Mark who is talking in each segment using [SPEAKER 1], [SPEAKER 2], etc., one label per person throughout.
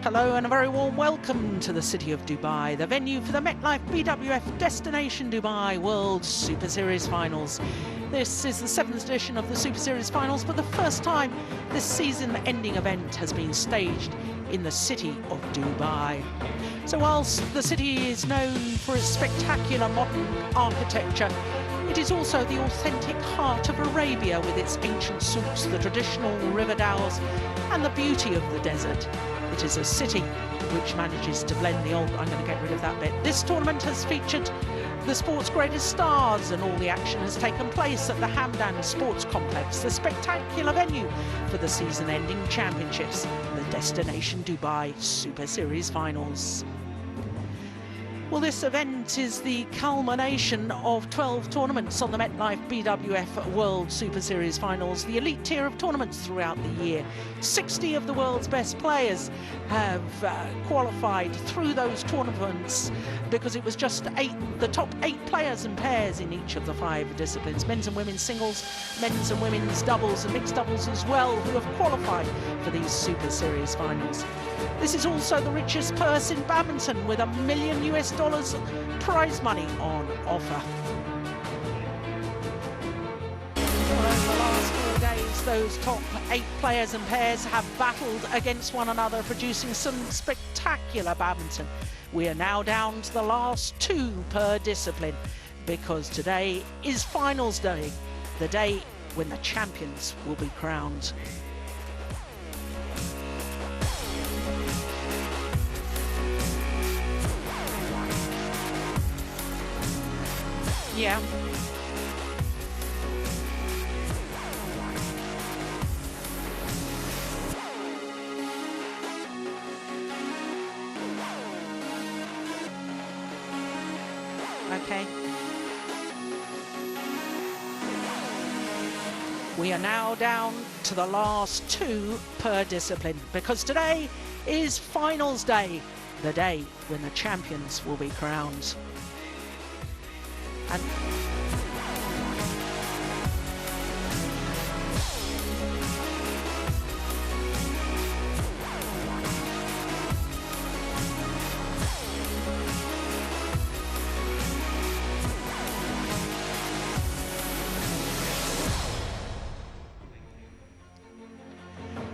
[SPEAKER 1] Hello and a very warm welcome to the city of Dubai, the venue for the MetLife BWF Destination Dubai World Super Series Finals. This is the 7th edition of the Super Series Finals, but the first time this season-ending event has been staged in the city of Dubai. So whilst the city is known for its spectacular modern architecture, it is also the authentic heart of Arabia with its ancient souks, the traditional river dhows and the beauty of the desert. It is a city which manages to blend the old... I'm going to get rid of that bit. This tournament has featured the sport's greatest stars, and all the action has taken place at the Hamdan Sports Complex, the spectacular venue for the season-ending championships, the Destination Dubai Super Series Finals. Well, this event is the culmination of 12 tournaments on the MetLife BWF World Super Series Finals, the elite tier of tournaments throughout the year. 60 of the world's best players have qualified through those tournaments because it was just the top 8 players and pairs in each of the 5 disciplines, men's and women's singles, men's and women's doubles and mixed doubles as well, who have qualified for these Super Series Finals. This is also the richest purse in badminton, with $1 million prize money on offer. Well, over the last 4 days, those top 8 players and pairs have battled against one another, producing some spectacular badminton. We are now down to the last 2 per discipline, because today is finals day, the day when the champions will be crowned. Yeah. Okay. We are now down to the last 2 per discipline, because today is finals day, the day when the champions will be crowned. And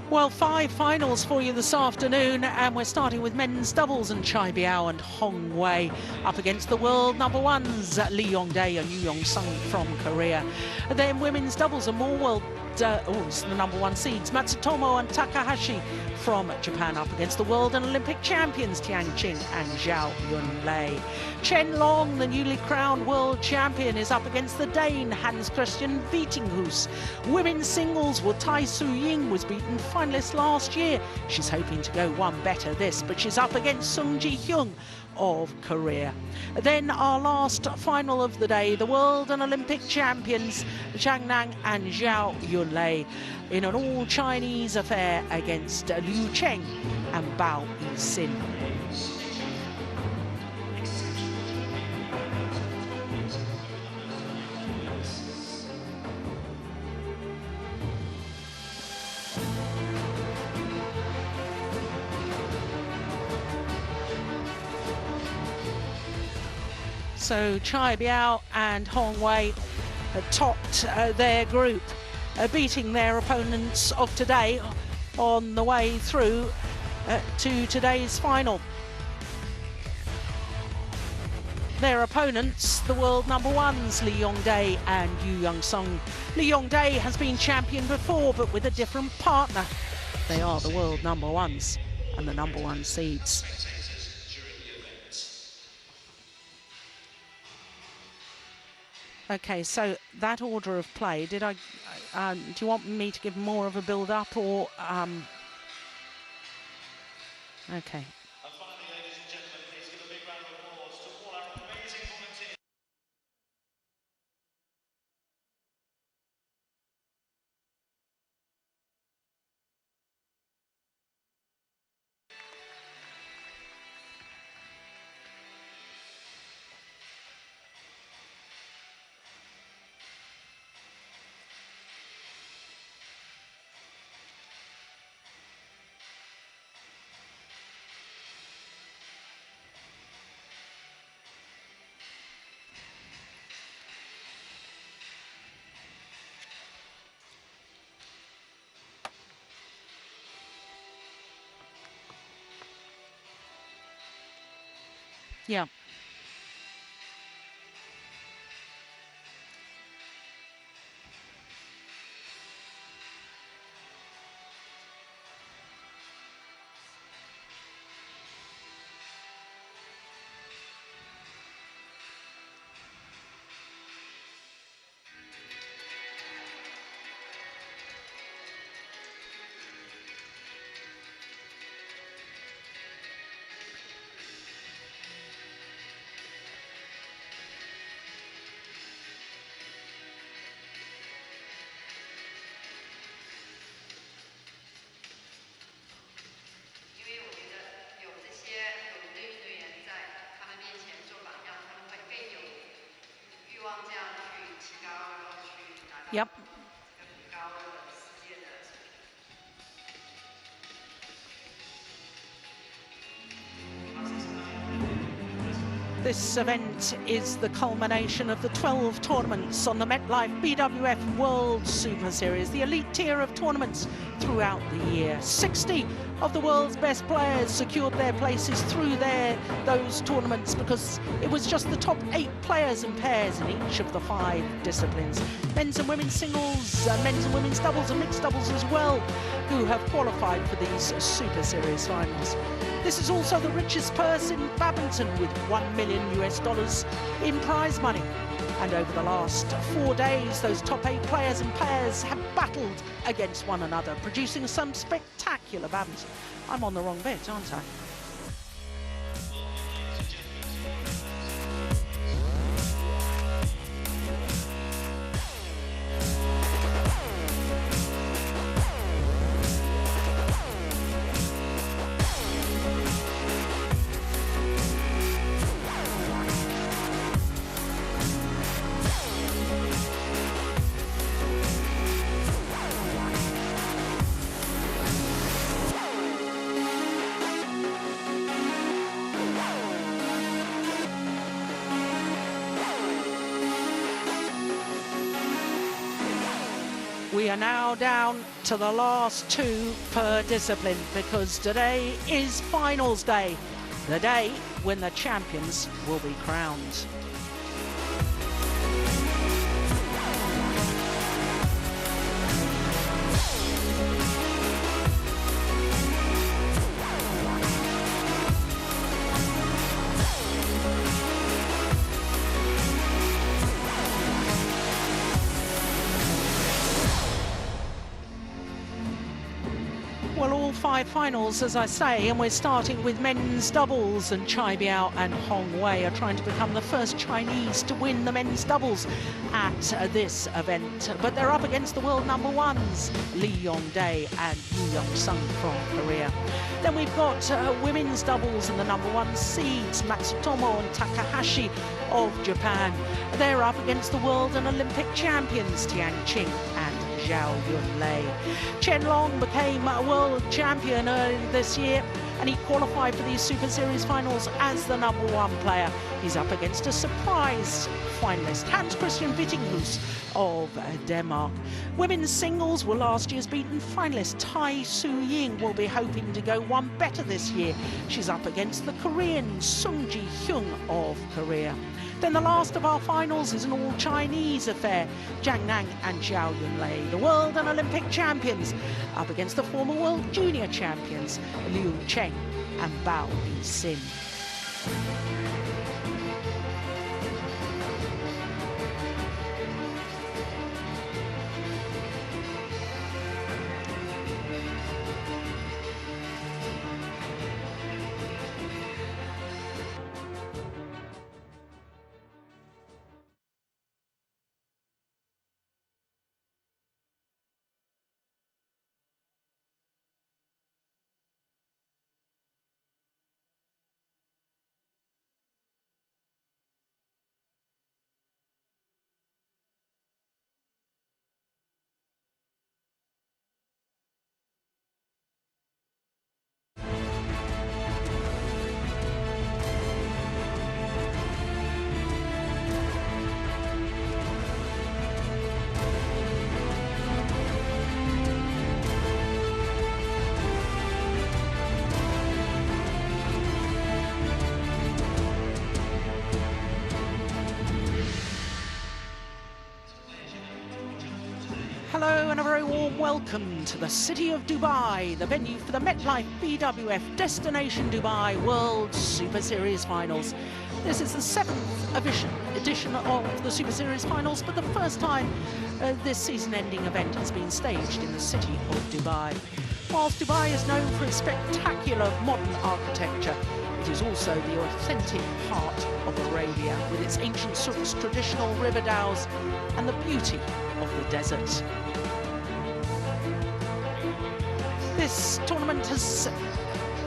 [SPEAKER 1] well, 5 finals for you this afternoon, and we're starting with men's doubles, and C.Biao and H.Wei up against the world number 1s, L.Yong and Yeon from Korea. And then women's doubles, and more world it's the number 1 seeds, Matsutomo and Takahashi from Japan, up against the world and Olympic champions Tianqing and Zhao Yunlei. Chen Long, the newly crowned world champion, is up against the Dane Hans Christian Vitinghus. Women's singles, well, Tai Su Ying was beaten finalist last year. She's hoping to go one better this, but she's up against Sung Ji Hyung of Korea. Then our last final of the day, the world and Olympic champions Zhang Nan and Zhao Yunlei in an all-Chinese affair against Liu Cheng and Bao Yixin. So C.Biao and H.Wei topped their group, beating their opponents of today on the way through to today's final. Their opponents, the world number 1s, L.Yong and Yeon. L.Yong has been champion before, but with a different partner. They are the world number 1s and the number 1 seeds. Okay, so that order of play, did I, do you want me to give more of a build-up, or, okay.
[SPEAKER 2] And finally, ladies and gentlemen, please give a big round of applause to all our amazing volunteers.
[SPEAKER 1] Yeah. Yep. This event is the culmination of the 12 tournaments on the MetLife BWF World Superseries, the elite tier of tournaments throughout the year. 60 of the world's best players secured their places through those tournaments because it was just the top 8 players and pairs in each of the 5 disciplines. Men's and women's singles, men's and women's doubles and mixed doubles as well, who have qualified for these Super Series finals. This is also the richest purse in badminton with $1 million in prize money. And over the last 4 days, those top 8 players and pairs have battled against one another, producing some spectacular badminton. I'm on the wrong bit, aren't I? We are now down to the last 2 per discipline because today is finals day, the day when the champions will be crowned. Well, all 5 finals, as I say, and we're starting with men's doubles, and C.Biao and H.Wei are trying to become the first Chinese to win the men's doubles at this event. But they're up against the world number 1s, L.Yong and Y.Y.Seong from Korea. Then we've got women's doubles and the number 1 seeds, Matsutomo and Takahashi of Japan. They're up against the world and Olympic champions, Tianqing and L.Yong. L.Yong became a world champion earlier this year, and he qualified for these Super Series finals as the number 1 player. He's up against a surprise finalist, Hans Christian Vittinghus of Denmark. Women's singles were last year's beaten finalist. Tai Su-ying will be hoping to go one better this year. She's up against the Korean Sung Ji-hyung of Korea. Then the last of our finals is an all-Chinese affair. Jiang Nang and Zhao Yunlei, the world and Olympic champions, up against the former world junior champions, Liu Cheng and Bao Yixin. Hello and a very warm welcome to the city of Dubai, the venue for the MetLife BWF Destination Dubai World Super Series Finals. This is the 7th edition of the Super Series Finals, but the first time this season-ending event has been staged in the city of Dubai. Whilst Dubai is known for its spectacular modern architecture, it is also the authentic heart of Arabia, with its ancient souks, traditional river dhows, and the beauty of the desert. This tournament has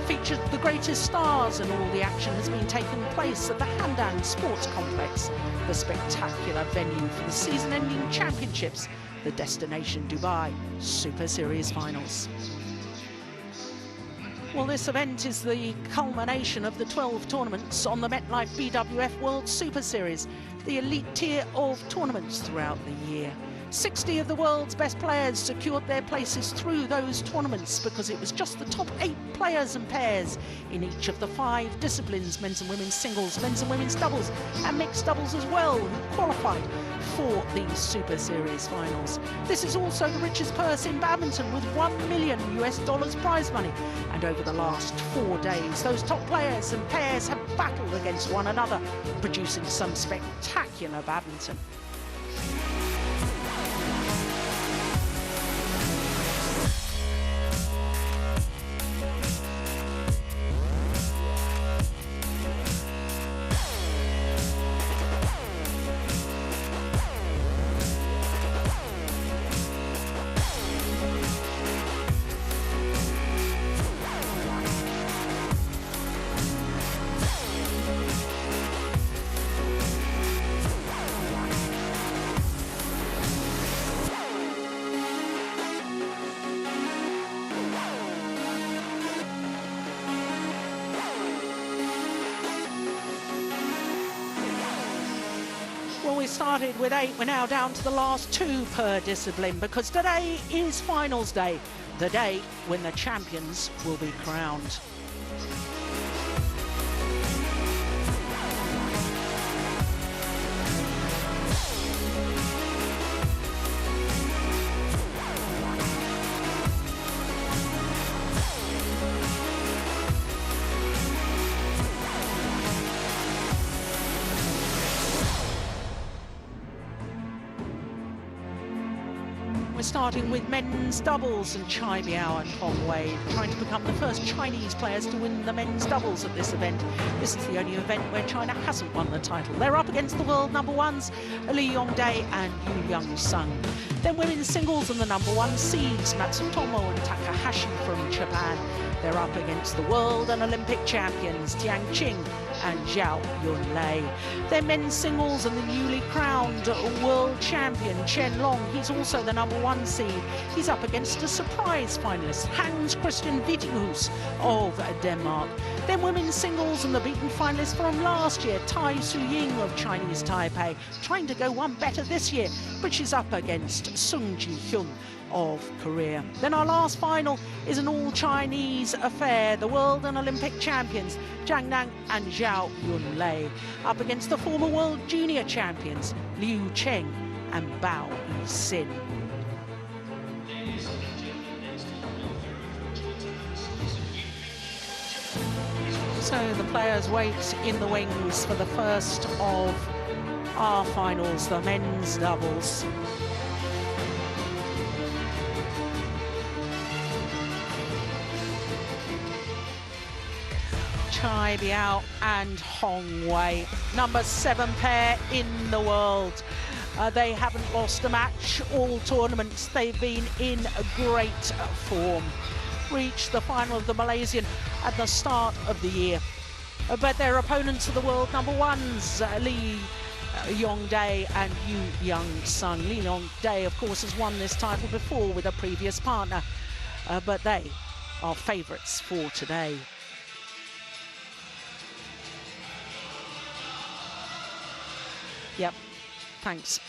[SPEAKER 1] featured the greatest stars, and all the action has been taking place at the Hamdan Sports Complex, the spectacular venue for the season-ending championships, the Destination Dubai Super Series Finals. Well, this event is the culmination of the 12 tournaments on the MetLife BWF World Super Series, the elite tier of tournaments throughout the year. 60 of the world's best players secured their places through those tournaments because it was just the top 8 players and pairs in each of the 5 disciplines, men's and women's singles, men's and women's doubles, and mixed doubles as well, who qualified for these Super Series finals. This is also the richest purse in badminton, with $1 million prize money. And over the last 4 days, those top players and pairs have battled against one another, producing some spectacular badminton. We started with 8, we're now down to the last 2 per discipline, because today is finals day, the day when the champions will be crowned. We're starting with men's doubles, and C.Biao and H.Wei trying to become the first Chinese players to win the men's doubles at this event. This is the only event where China hasn't won the title. They're up against the world number ones, L.Yong and Yeon. Then women's singles and the number 1 seeds, Matsutomo and Takahashi from Japan. They're up against the world and Olympic champions, Tianqing and Zhao Yunlei. Then men's singles and the newly crowned world champion, L.Yong. He's also the number 1 seed. He's up against a surprise finalist, Hans Christian Vitinghus of Denmark. Then women's singles and the beaten finalist from last year, Tai Su-ying of Chinese Taipei, trying to go one better this year, but she's up against Sung Ji-hyun of Korea. Then our last final is an all-Chinese affair. The world and Olympic champions, Zhang Nan and Zhao Yunlei, up against the former world junior champions, Liu Cheng and Bao Yixin. So the players wait in the wings for the first of our finals, the men's doubles. C.Biao and H.Wei, number 7 pair in the world. They haven't lost a match all tournaments. They've been in great form. Reached the final of the Malaysian at the start of the year. But their opponents are the world number 1s, Li-Yong and Yeon. Li-Yong, of course, has won this title before with a previous partner. But they are favourites for today. Yep, thanks.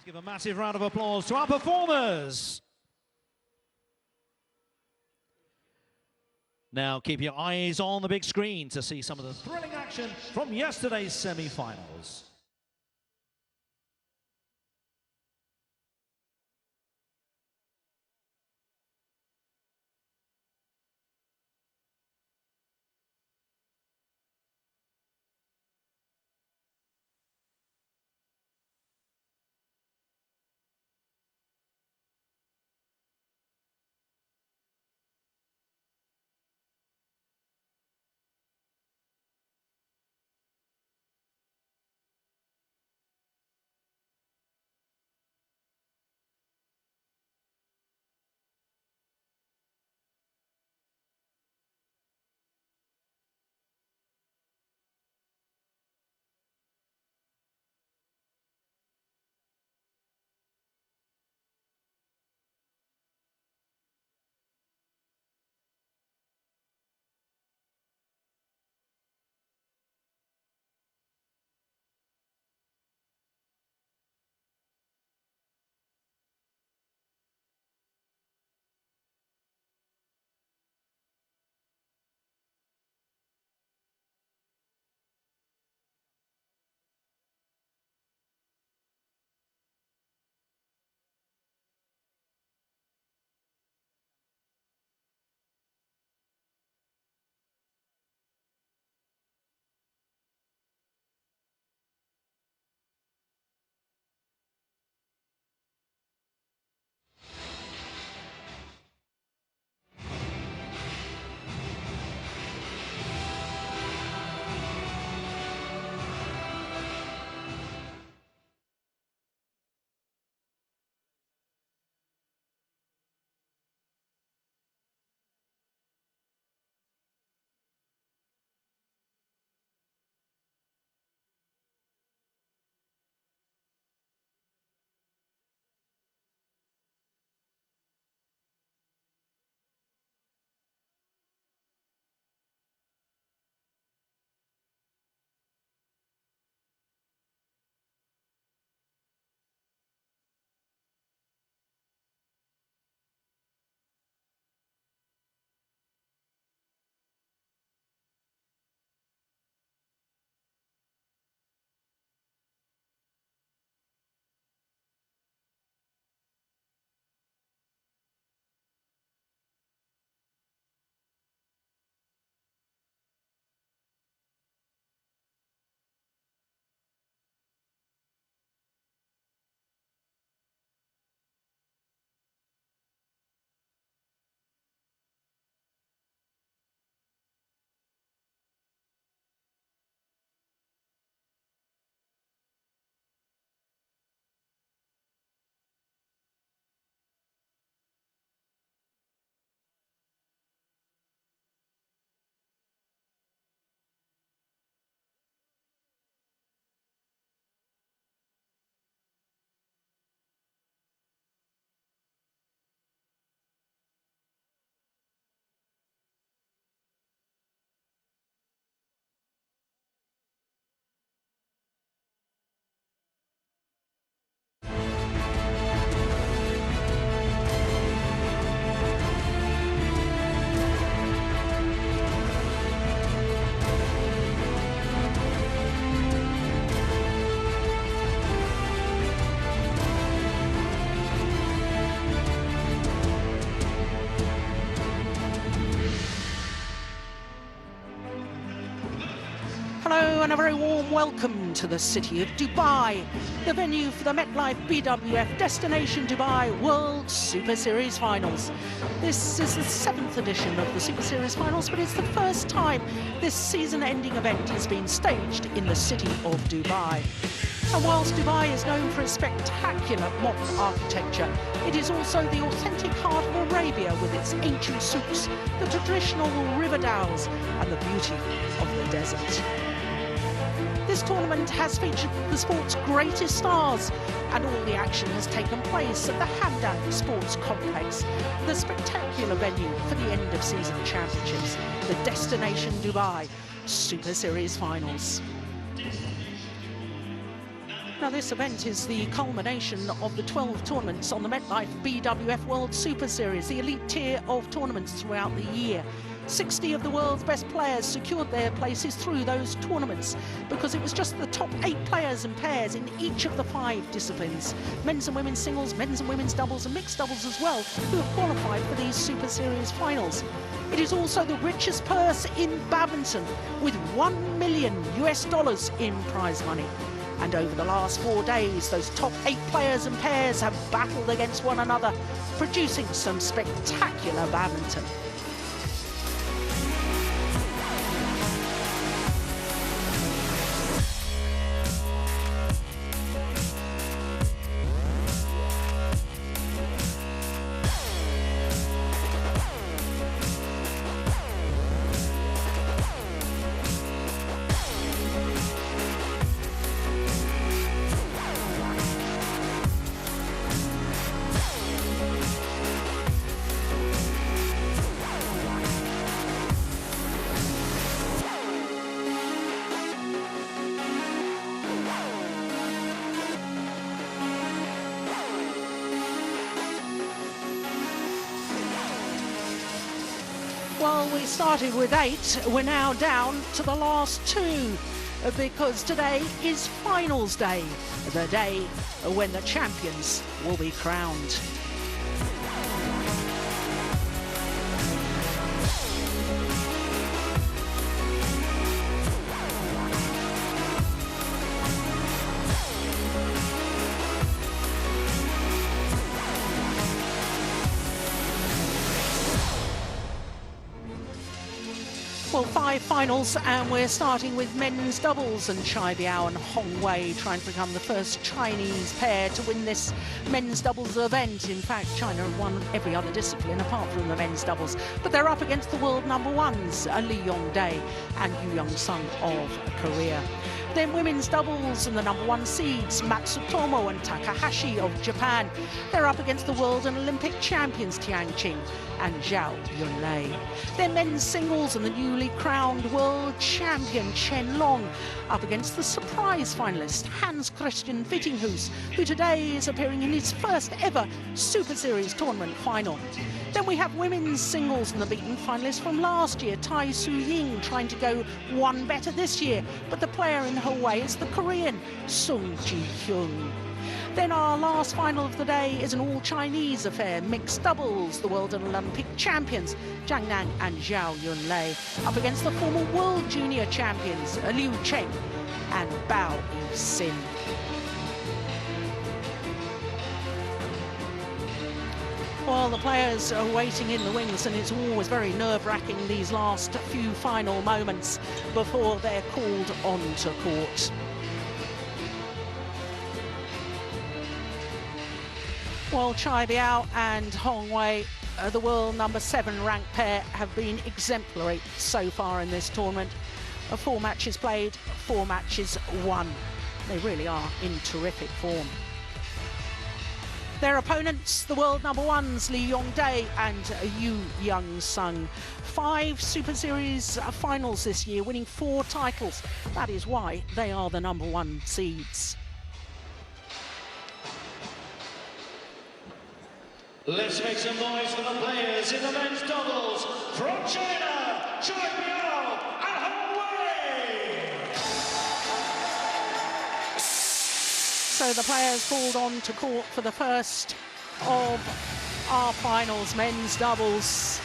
[SPEAKER 3] Give a massive round of applause to our performers. Now keep your eyes on the big screen to see some of the thrilling action from yesterday's semi-finals.
[SPEAKER 1] Hello and a very warm welcome to the city of Dubai, the venue for the MetLife BWF Destination Dubai World Super Series Finals. This is the 7th edition of the Super Series Finals, but it's the first time this season-ending event has been staged in the city of Dubai. And whilst Dubai is known for its spectacular modern architecture, it is also the authentic heart of Arabia with its ancient souks, the traditional river dales and the beauty of the desert. This tournament has featured the sport's greatest stars, and all the action has taken place at the Hamdan Sports Complex, the spectacular venue for the end-of-season championships, the Destination Dubai Super Series Finals. Now, this event is the culmination of the 12 tournaments on the MetLife BWF World Superseries, the elite tier of tournaments throughout the year. 60 of the world's best players secured their places through those tournaments because it was just the top 8 players and pairs in each of the 5 disciplines, men's and women's singles, men's and women's doubles and mixed doubles as well, who have qualified for these Super Series finals. It is also the richest purse in badminton, with $1 million in prize money. And over the last 4 days, those top 8 players and pairs have battled against one another, producing some spectacular badminton. Well, we started with 8, we're now down to the last 2 because today is finals day, the day when the champions will be crowned. Well, 5 finals, and we're starting with men's doubles, and C.Biao and H.Wei trying to become the first Chinese pair to win this men's doubles event. In fact, China have won every other discipline apart from the men's doubles, but they're up against the world number ones, L.Yong and Yeon of Korea. Then women's doubles and the number 1 seeds, Matsutomo and Takahashi of Japan. They're up against the world and Olympic champions Tianqing and Zhao Yunlei. Then men's singles and the newly crowned world champion L.Yong up against the surprise finalist Hans Christian Vittinghus, who today is appearing in his first ever Super Series tournament final. Then we have women's singles and the beaten finalist from last year, Tai Su-ying, trying to go one better this year, but the player in her way is the Korean Sung Ji-hyun. Then our last final of the day is an all-Chinese affair, mixed doubles, the world and Olympic champions Zhang Nan and Zhao Yunlei up against the former world junior champions Liu Cheng and Bao Yixin. Well, the players are waiting in the wings, and it's always very nerve-wracking these last few final moments before they're called onto court. Well, C.Biao and H.Wei, the world number 7 ranked pair, have been exemplary so far in this tournament. 4 matches played, 4 matches won. They really are in terrific form. Their opponents, the world number 1s, L.Yong and Yeon. 5 Super Series finals this year, winning 4 titles. That is why they are the number 1 seeds.
[SPEAKER 2] Let's make some noise for the players in the men's doubles from China, C.Biao and H.Wei.
[SPEAKER 1] So the players called on to court for the first of our finals, men's doubles.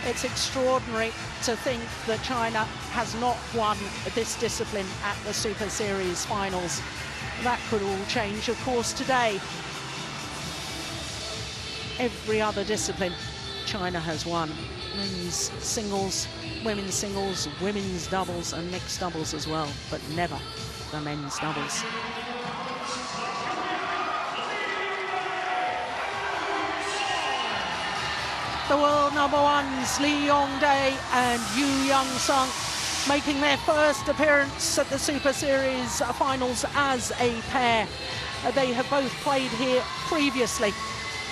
[SPEAKER 1] It's extraordinary to think that China has not won this discipline at the Super Series finals. That could all change, of course, today. Every other discipline China has won. Men's singles, women's doubles and mixed doubles as well, but never the men's doubles. The world number 1s, L.Yong and Yeon, making their first appearance at the Super Series finals as a pair. They have both played here previously,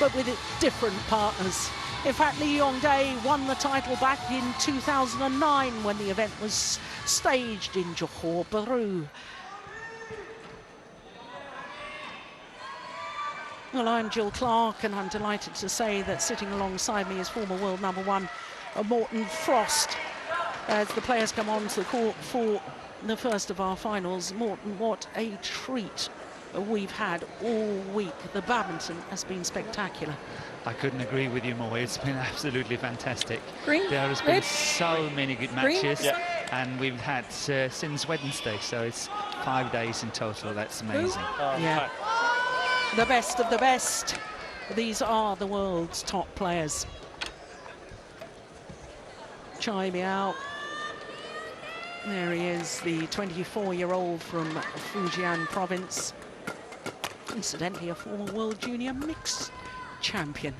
[SPEAKER 1] but with different partners. In fact, L.Yong won the title back in 2009 when the event was staged in Johor, Peru. Well, I'm Jill Clark, and I'm delighted to say that sitting alongside me is former world #1 Morten Frost. As the players come onto the court for the first of our finals, Morten, what a treat we've had all week. The badminton has been spectacular.
[SPEAKER 4] I couldn't agree with you more. It's been absolutely fantastic.
[SPEAKER 1] Green,
[SPEAKER 4] there has
[SPEAKER 1] red,
[SPEAKER 4] been so many good
[SPEAKER 1] green.
[SPEAKER 4] matches, and we've had since Wednesday, so it's 5 days in total. That's amazing.
[SPEAKER 1] Yeah, the best of the best. These are the world's top players. C.Biao, there he is, the 24-year-old from Fujian province. Incidentally, a former world junior mixed champion,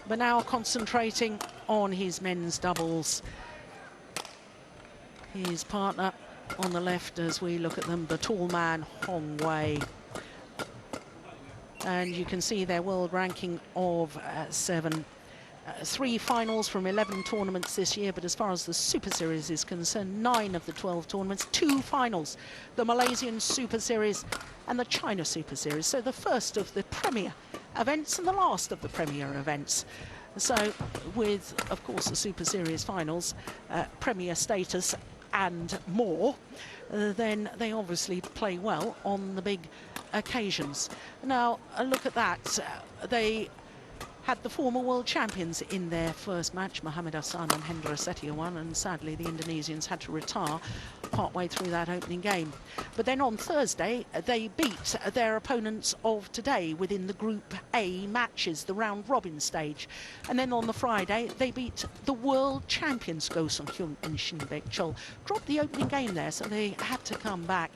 [SPEAKER 1] but now concentrating on his men's doubles. His partner on the left as we look at them, the tall man H.Wei. And you can see their world ranking of 7. 3 finals from 11 tournaments this year, but as far as the Super Series is concerned, 9 of the 12 tournaments, 2 finals, the Malaysian Super Series and the China Super Series. So the first of the Premier events and the last of the Premier events. So with, of course, the Super Series finals, Premier status and more, then they obviously play well on the big occasions. Now, a look at that. They had the former world champions in their first match. Mohamed Hassan and Hendra Setia won, and sadly the Indonesians had to retire partway through that opening game. But then on Thursday, they beat their opponents of today within the Group A matches, the round-robin stage. And then on the Friday, they beat the world champions, Go Sung-hyun and Shin Baek-chul. Dropped the opening game there, so they had to come back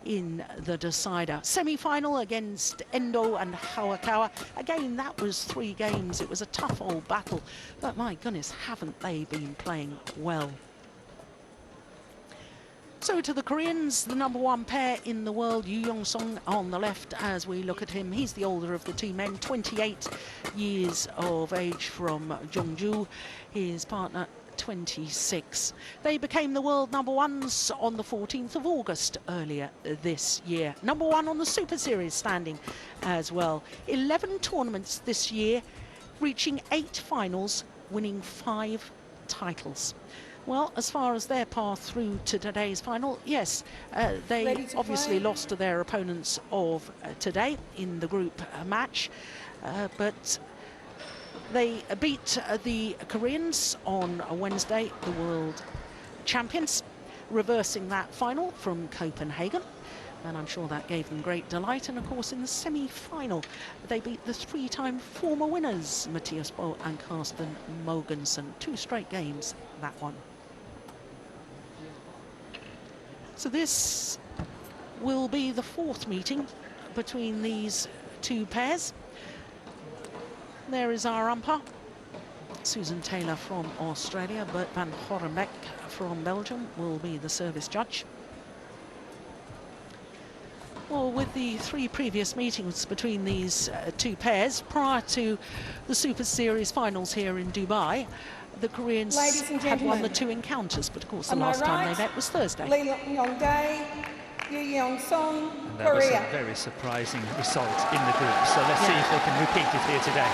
[SPEAKER 1] in the decider. Semi-final against Endo and Hawakawa. Again, that was 3 games. It was a tough old battle, but my goodness, haven't they been playing well? So to the Koreans, the #1 pair in the world, Yeon on the left as we look at him. He's the older of the 2 men, 28 years of age from Jeongju. His partner 26. They became the world #1s on the 14th of August earlier this year. #1 on the Super Series standing as well. 11 tournaments this year, reaching 8 finals, winning 5 titles. Well, as far as their path through to today's final, yes, they obviously lost to their opponents of today in the group match, but they beat the Koreans on Wednesday, the world champions, reversing that final from Copenhagen. And I'm sure that gave them great delight. And of course, in the semi-final, they beat the 3-time former winners, Matthias Bo and Carsten Mogensen. 2 straight games, that one. So this will be the 4th meeting between these 2 pairs. There is our umpire, Susan Taylor from Australia. Bert van Horenbeck from Belgium will be the service judge. Well, with the 3 previous meetings between these 2 pairs, prior to the Super Series finals here in Dubai, the Koreans had won the 2 encounters, but of course the last time they met was Thursday.
[SPEAKER 5] L.Yong, Y.Y.Seong,
[SPEAKER 4] And that was a very surprising result in the group, so let's see if they can repeat it here today.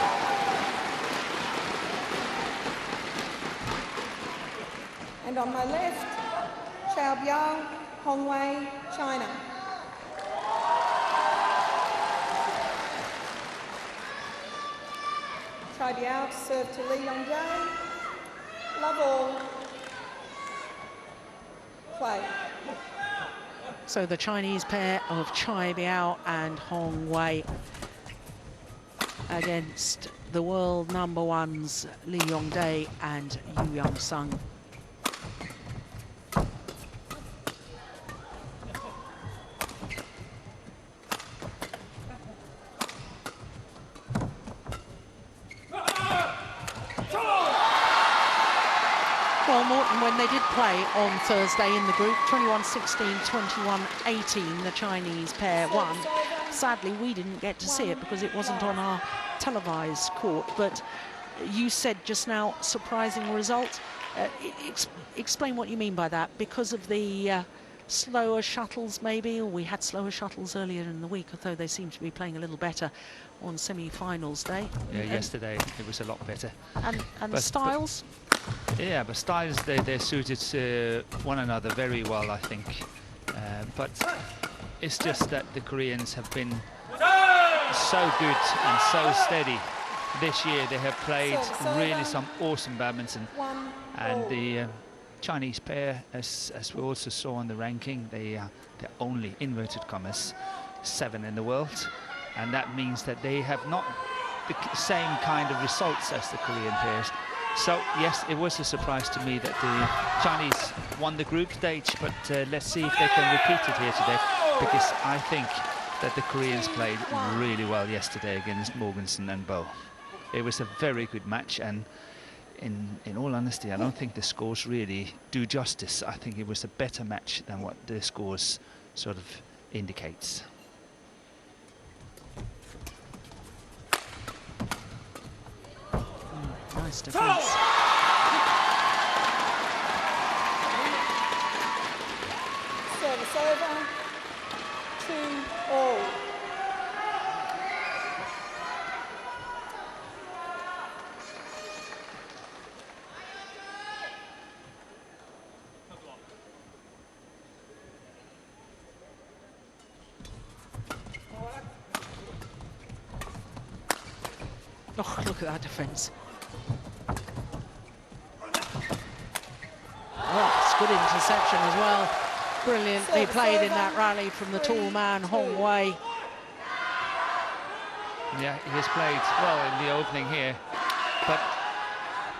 [SPEAKER 5] And on my left, C.Biao, H.Wei, China. C.Biao to serve to L.Yong. Love all. Play.
[SPEAKER 1] So the Chinese pair of C.Biao and H.Wei against the world #1s L.Yong and Yeon. Well, Morten, when they did play on Thursday in the group, 21-16, 21-18, the Chinese pair won. Sadly, we didn't get to see it because it wasn't on our televised court, but you said just now, surprising result. Explain what you mean by that. Because of the slower shuttles maybe, or we had slower shuttles earlier in the week, although they seem to be playing a little better on semi-finals day.
[SPEAKER 4] Yeah, yesterday it was a lot better.
[SPEAKER 1] And
[SPEAKER 4] But-
[SPEAKER 1] styles?
[SPEAKER 4] Yeah, but styles, they're suited to one another very well, I think. But it's just that the Koreans have been so good and so steady this year. They have played really some awesome badminton.
[SPEAKER 5] 1
[SPEAKER 4] And
[SPEAKER 5] all.
[SPEAKER 4] the Chinese pair, as we also saw on the ranking, they're only, inverted commas, 7 in the world. And that means that they have not the same kind of results as the Korean pairs. So yes, it was a surprise to me that the Chinese won the group stage, but let's see if they can repeat it here today, because I think that the Koreans played really well yesterday against Morgensen and Bo. It was a very good match, and in all honesty, I don't think the scores really do justice. I think it was a better match than what the scores sort of indicates.
[SPEAKER 1] Nice defence.
[SPEAKER 5] Service over. 2 all.
[SPEAKER 1] Oh, look at that defence. Oh, it's good interception as well. Brilliantly played in that rally from the tall man, H.Wei.
[SPEAKER 4] Yeah, he has played well in the opening here, but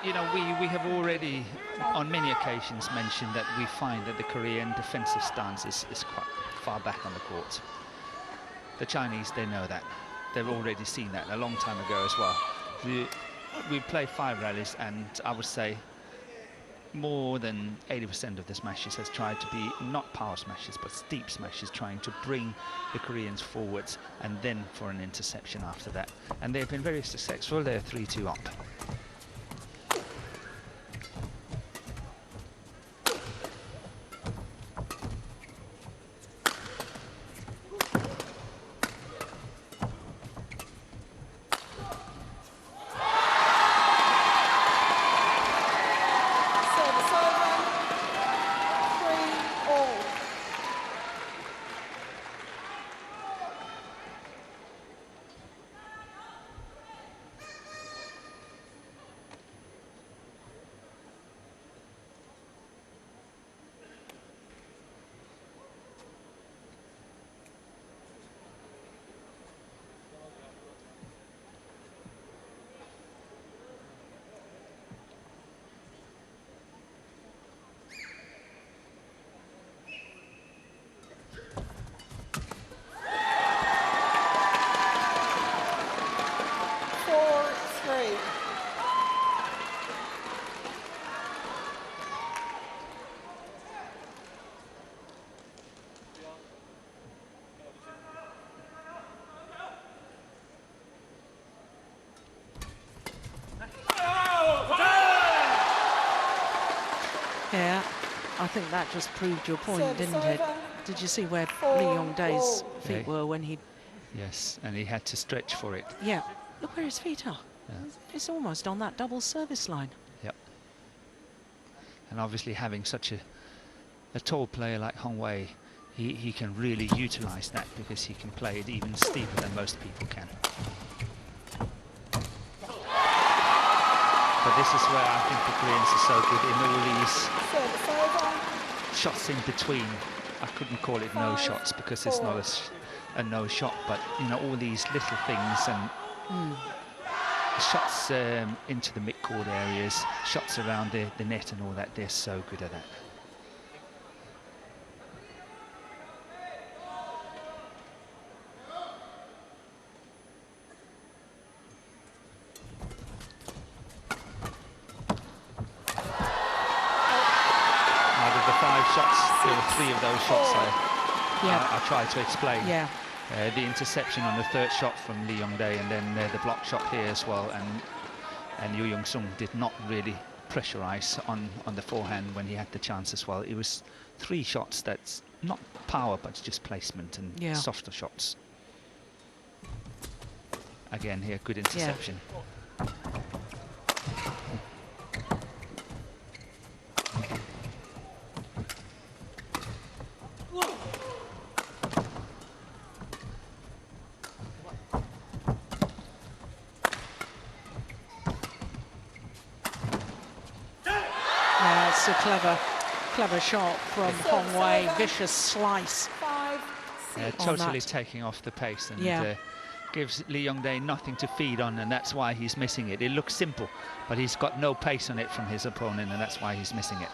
[SPEAKER 4] you know, we have already on many occasions mentioned that we find that the Korean defensive stance is quite far back on the court. The Chinese, they know that. They've already seen that a long time ago as well. We played 5 rallies, and I would say more than 80% of the smashes has tried to be not power smashes but steep smashes, trying to bring the Koreans forwards and then for an interception after that. And they've been very successful. They're 3-2 up.
[SPEAKER 5] Service over. 3 all.
[SPEAKER 1] Yeah, I think that just proved your point,
[SPEAKER 5] Service
[SPEAKER 1] didn't it?
[SPEAKER 5] over.
[SPEAKER 1] Did you see where
[SPEAKER 5] 4
[SPEAKER 1] L.Yong Dae's
[SPEAKER 5] all.
[SPEAKER 1] feet
[SPEAKER 4] Yeah.
[SPEAKER 1] were when he...
[SPEAKER 4] Yes, and he had to stretch for it.
[SPEAKER 1] Yeah, look where his feet are.
[SPEAKER 4] Yeah.
[SPEAKER 1] It's almost on that double service line.
[SPEAKER 4] Yep. And obviously having such a tall player like H.Wei, he can really utilize that, because he can play it even steeper than most people can. But this is where I think the Koreans are so good in all these
[SPEAKER 5] Service over.
[SPEAKER 4] shots in between. I couldn't call it no
[SPEAKER 5] 5,
[SPEAKER 4] shots because it's not a no shot, but you know, all these little things and shots into the mid-court areas, shots around the net and all that. They're so good at that. Out of the 5 shots, there were 3 of those shots I tried to explain.
[SPEAKER 1] Yeah.
[SPEAKER 4] The interception on the 3rd shot from L.Yong Dae, and then the block shot here as well, and Y.Y.Seong did not really pressurize on the forehand when he had the chance as well. It was 3 shots that not power, but just placement and softer shots. Again here, good interception.
[SPEAKER 1] It's a clever shot from H.Wei, vicious slice.
[SPEAKER 5] 5-6.
[SPEAKER 4] Totally taking off the pace and gives L.Yong nothing to feed on, and that's why he's missing it. It looks simple, but he's got no pace on it from his opponent, and that's why he's missing it.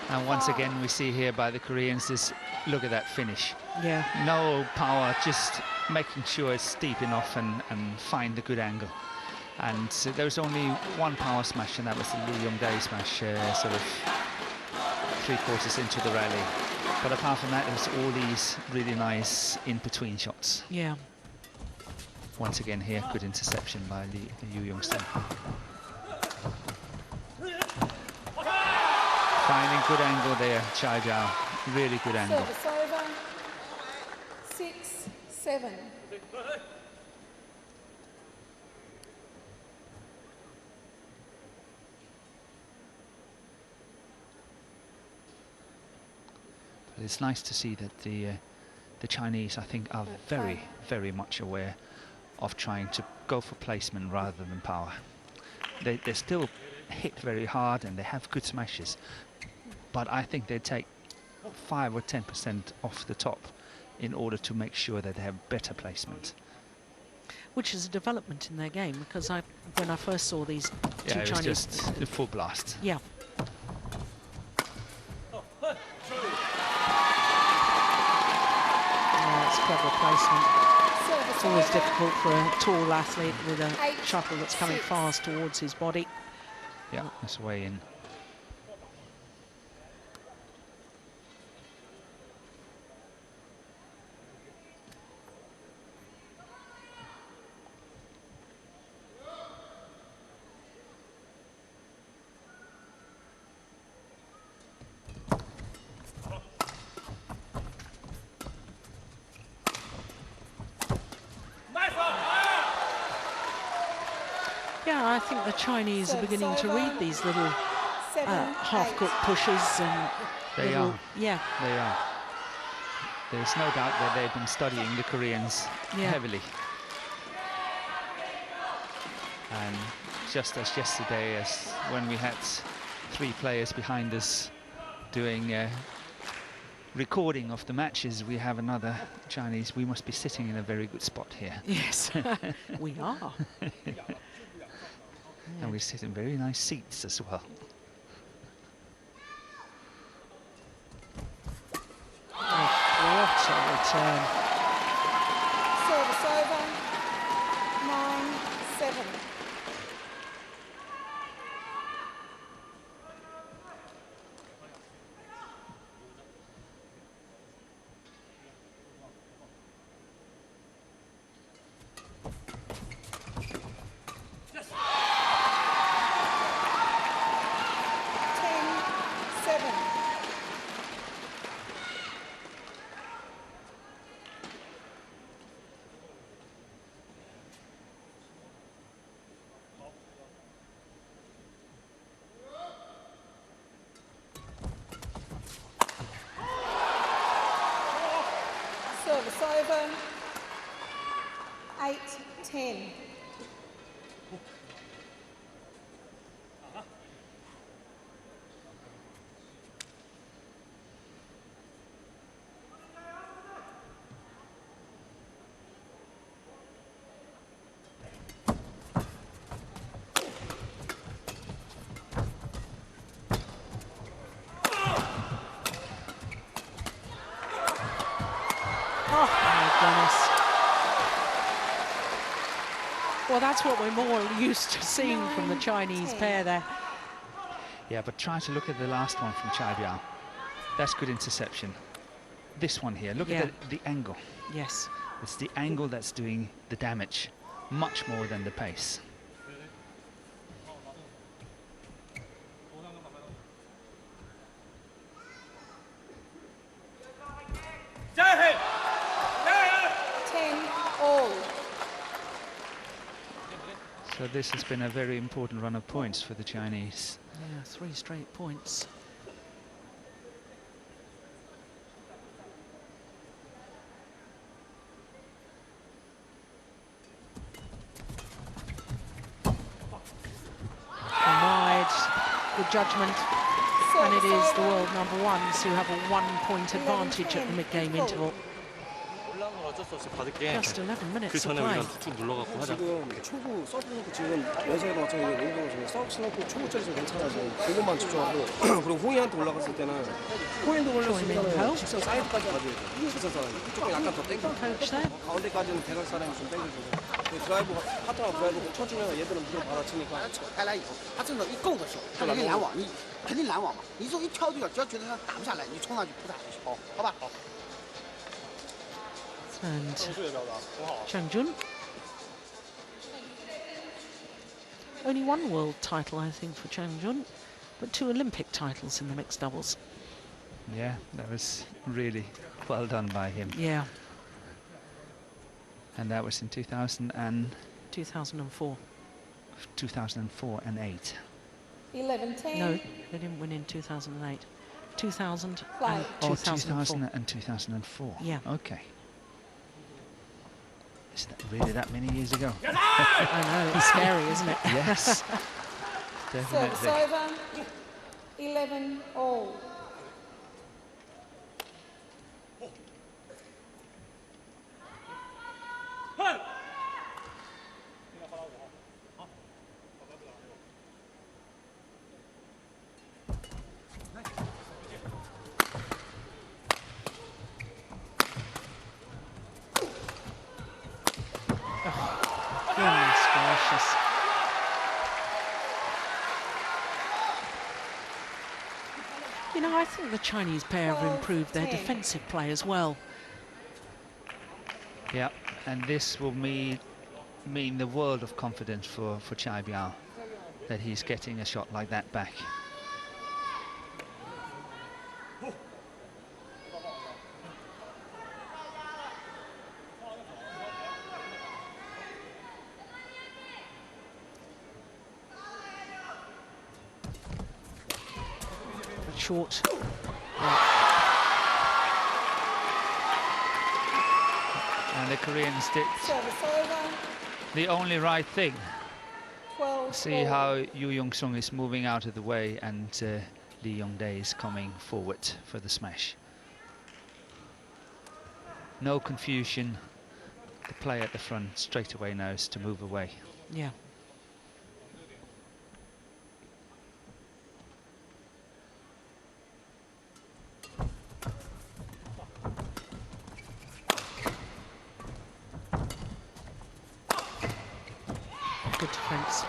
[SPEAKER 4] And once again, we see here by the Koreans is, look at that finish.
[SPEAKER 1] Yeah.
[SPEAKER 4] No power, just making sure it's steep enough and find the good angle. And so there was only one power smash, and that was the L.Yong smash, sort of 3/4 into the rally. But apart from that, it was all these really nice in-between shots.
[SPEAKER 1] Yeah.
[SPEAKER 4] Once again here, good interception by Yeon. Finding good angle there, C.Biao. Really good angle.
[SPEAKER 5] Service over. 6-7.
[SPEAKER 4] But it's nice to see that the Chinese, I think, are very, very much aware of trying to go for placement rather than power. They still hit very hard and they have good smashes, but I think they take 5 or 10% off the top in order to make sure that they have better placement.
[SPEAKER 1] Which is a development in their game, because when I first saw these two
[SPEAKER 4] it was
[SPEAKER 1] Chinese,
[SPEAKER 4] just the full blast.
[SPEAKER 1] yeah. It's clever placement. It's always difficult for a tall athlete with a shuttle that's coming fast towards his body.
[SPEAKER 4] Yeah, that's way in.
[SPEAKER 1] Yeah, I think the Chinese are beginning to read these little half-court pushes and
[SPEAKER 4] They are.
[SPEAKER 1] Yeah.
[SPEAKER 4] They are. There's no doubt that they've been studying the Koreans heavily. And just as yesterday, as when we had 3 players behind us doing recording of the matches, we have another Chinese. We must be sitting in a very good spot here.
[SPEAKER 1] Yes, we are.
[SPEAKER 4] And we sit in very nice seats as well.
[SPEAKER 1] What a return.
[SPEAKER 5] Service over. 9-7. Service over. 8-10.
[SPEAKER 1] well, that's what we're more used to seeing from the Chinese pair there.
[SPEAKER 4] Yeah, but try to look at the last one from C.Biao. That's good interception. This one here, look at the angle.
[SPEAKER 1] Yes.
[SPEAKER 4] It's the angle that's doing the damage, much more than the pace. So this has been a very important run of points for the Chinese.
[SPEAKER 1] Yeah, 3 straight points. From wide, good judgment. And it is the world number ones who have a 1-point advantage at the mid-game interval. Just 11 minutes to play.
[SPEAKER 6] 지금 초구 서브는 지금 연습해도 마찬가지로 운동을 중에 서브 치놓고 초구짜리에서 괜찮아서 그것만 집중하고 그리고 홍이한테 올라갔을 때는 포인트 올렸으면 직선 사이드까지 가지고 있어서 이쪽은 약간 더 땡겨 가운데까지는 대각 사람이 좀 땡겨주고 드라이브 파트너가 드라이브 쳐주면 얘들은 무조건 받아치니까
[SPEAKER 7] 开来以后，他真的一够的时候，他肯定拦网，你肯定拦网嘛。你说一挑对了，只要觉得他打不下来，你冲上去扑他就行，好吧？好。
[SPEAKER 1] And Chang Jun. Only 1 world title, I think, for Chang Jun, but 2 Olympic titles in the mixed doubles.
[SPEAKER 4] Yeah, that was really well done by him.
[SPEAKER 1] Yeah.
[SPEAKER 4] And that was in 2004.
[SPEAKER 1] 2004
[SPEAKER 4] and 8.
[SPEAKER 5] 11-10.
[SPEAKER 1] No, they didn't win in 2008. 2000
[SPEAKER 5] Play.
[SPEAKER 1] and
[SPEAKER 4] Oh,
[SPEAKER 1] 2004.
[SPEAKER 4] 2000 and 2004.
[SPEAKER 1] Yeah.
[SPEAKER 4] Okay. Is that really that many years ago?
[SPEAKER 1] I know, it's scary, isn't it?
[SPEAKER 4] Yes.
[SPEAKER 5] Service
[SPEAKER 4] Definitely.
[SPEAKER 5] over. 11 all.
[SPEAKER 1] Goodness gracious. You know, I think the Chinese pair have improved their
[SPEAKER 5] 12-10.
[SPEAKER 1] defensive play as well.
[SPEAKER 4] Yeah, and this will mean the world of confidence for C.Biao, that he's getting a shot like that back.
[SPEAKER 1] Short.
[SPEAKER 4] And the Koreans did
[SPEAKER 5] Service over.
[SPEAKER 4] the only right thing.
[SPEAKER 5] 12
[SPEAKER 4] See
[SPEAKER 5] all.
[SPEAKER 4] how Y.Y.Seong is moving out of the way, and L.Yong is coming forward for the smash. No confusion. The player at the front straight away knows to move away.
[SPEAKER 1] Yeah. Good defence.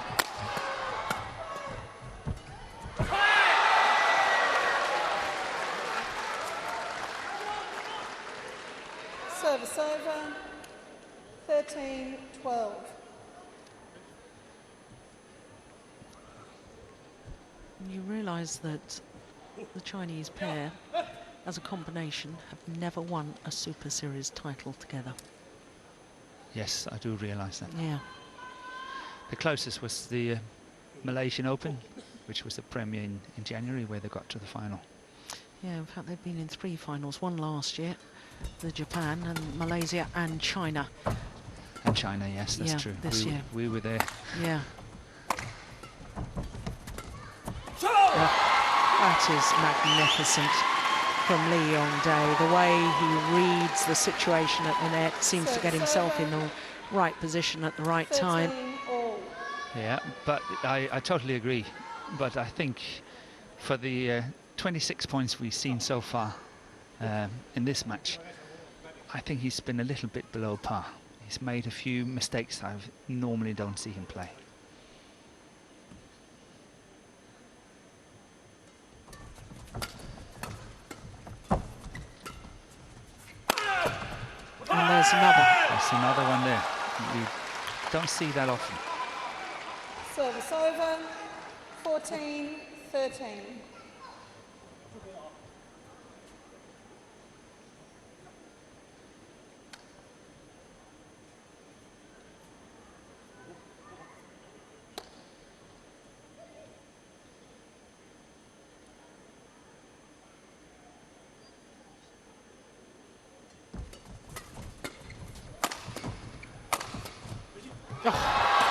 [SPEAKER 5] Service over. 13-12.
[SPEAKER 1] You realise that the Chinese pair, as a combination, have never won a Super Series title together.
[SPEAKER 4] Yes, I do realise that.
[SPEAKER 1] Yeah.
[SPEAKER 4] The closest was the Malaysian Open, which was the premiere in January, where they got to the final.
[SPEAKER 1] Yeah, in fact, they've been in 3 finals. 1 last year, the Japan and Malaysia and China.
[SPEAKER 4] And China, yes, that's
[SPEAKER 1] Yeah,
[SPEAKER 4] true.
[SPEAKER 1] this year.
[SPEAKER 4] We were there.
[SPEAKER 1] Yeah. That is magnificent from L.Yong. The way he reads the situation at the net, seems to get himself in the right position at the right time.
[SPEAKER 5] 13 all.
[SPEAKER 4] Yeah, but I totally agree. But I think for the 26 points we've seen so far in this match, I think he's been a little bit below par. He's made a few mistakes I normally don't see him play.
[SPEAKER 1] And there's another.
[SPEAKER 4] That's another one there. We don't see that often.
[SPEAKER 5] Service over. 14-13.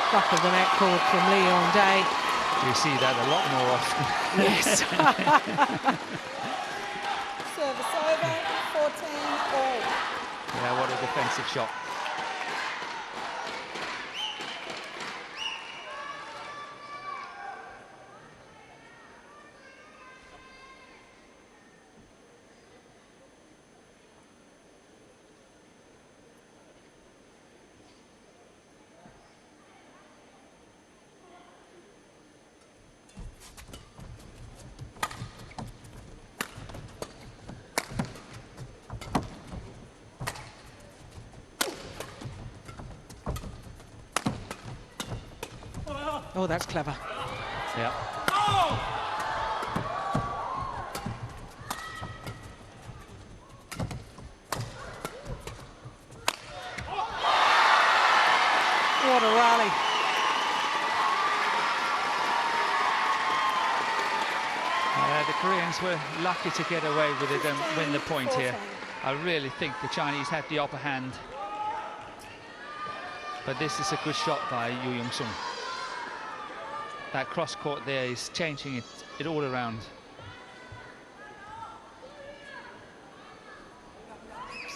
[SPEAKER 1] Back of the net cord from Yeon Day.
[SPEAKER 4] We see that a lot more often.
[SPEAKER 1] Yes.
[SPEAKER 5] Service over. 14-all.
[SPEAKER 4] Yeah, what a defensive shot.
[SPEAKER 1] Oh, that's clever.
[SPEAKER 4] Yeah.
[SPEAKER 1] What a rally.
[SPEAKER 4] The Koreans were lucky to get away with it and win the point here. I really think the Chinese had the upper hand. But this is a good shot by Yeon. That cross court there is changing it all around.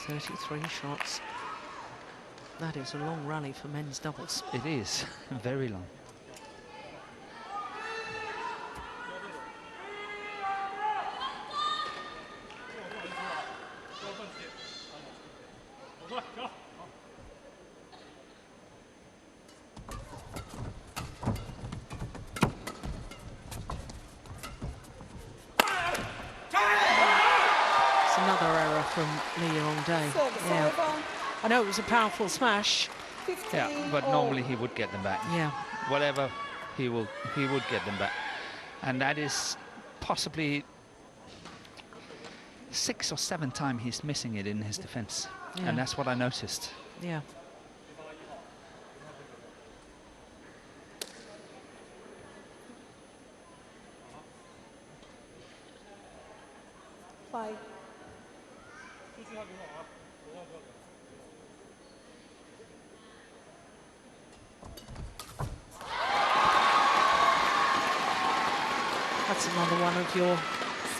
[SPEAKER 1] 33 shots. That is a long rally for men's doubles.
[SPEAKER 4] It is very long.
[SPEAKER 1] Another error from Yeon Day. Yeah. I know it was a powerful smash.
[SPEAKER 4] Yeah, but normally he would get them back.
[SPEAKER 1] Yeah.
[SPEAKER 4] Whatever, he would get them back. And that is possibly 6 or 7 times he's missing it in his defense.
[SPEAKER 1] Yeah.
[SPEAKER 4] And that's what I noticed.
[SPEAKER 1] Yeah.
[SPEAKER 5] Play.
[SPEAKER 1] That's another one of your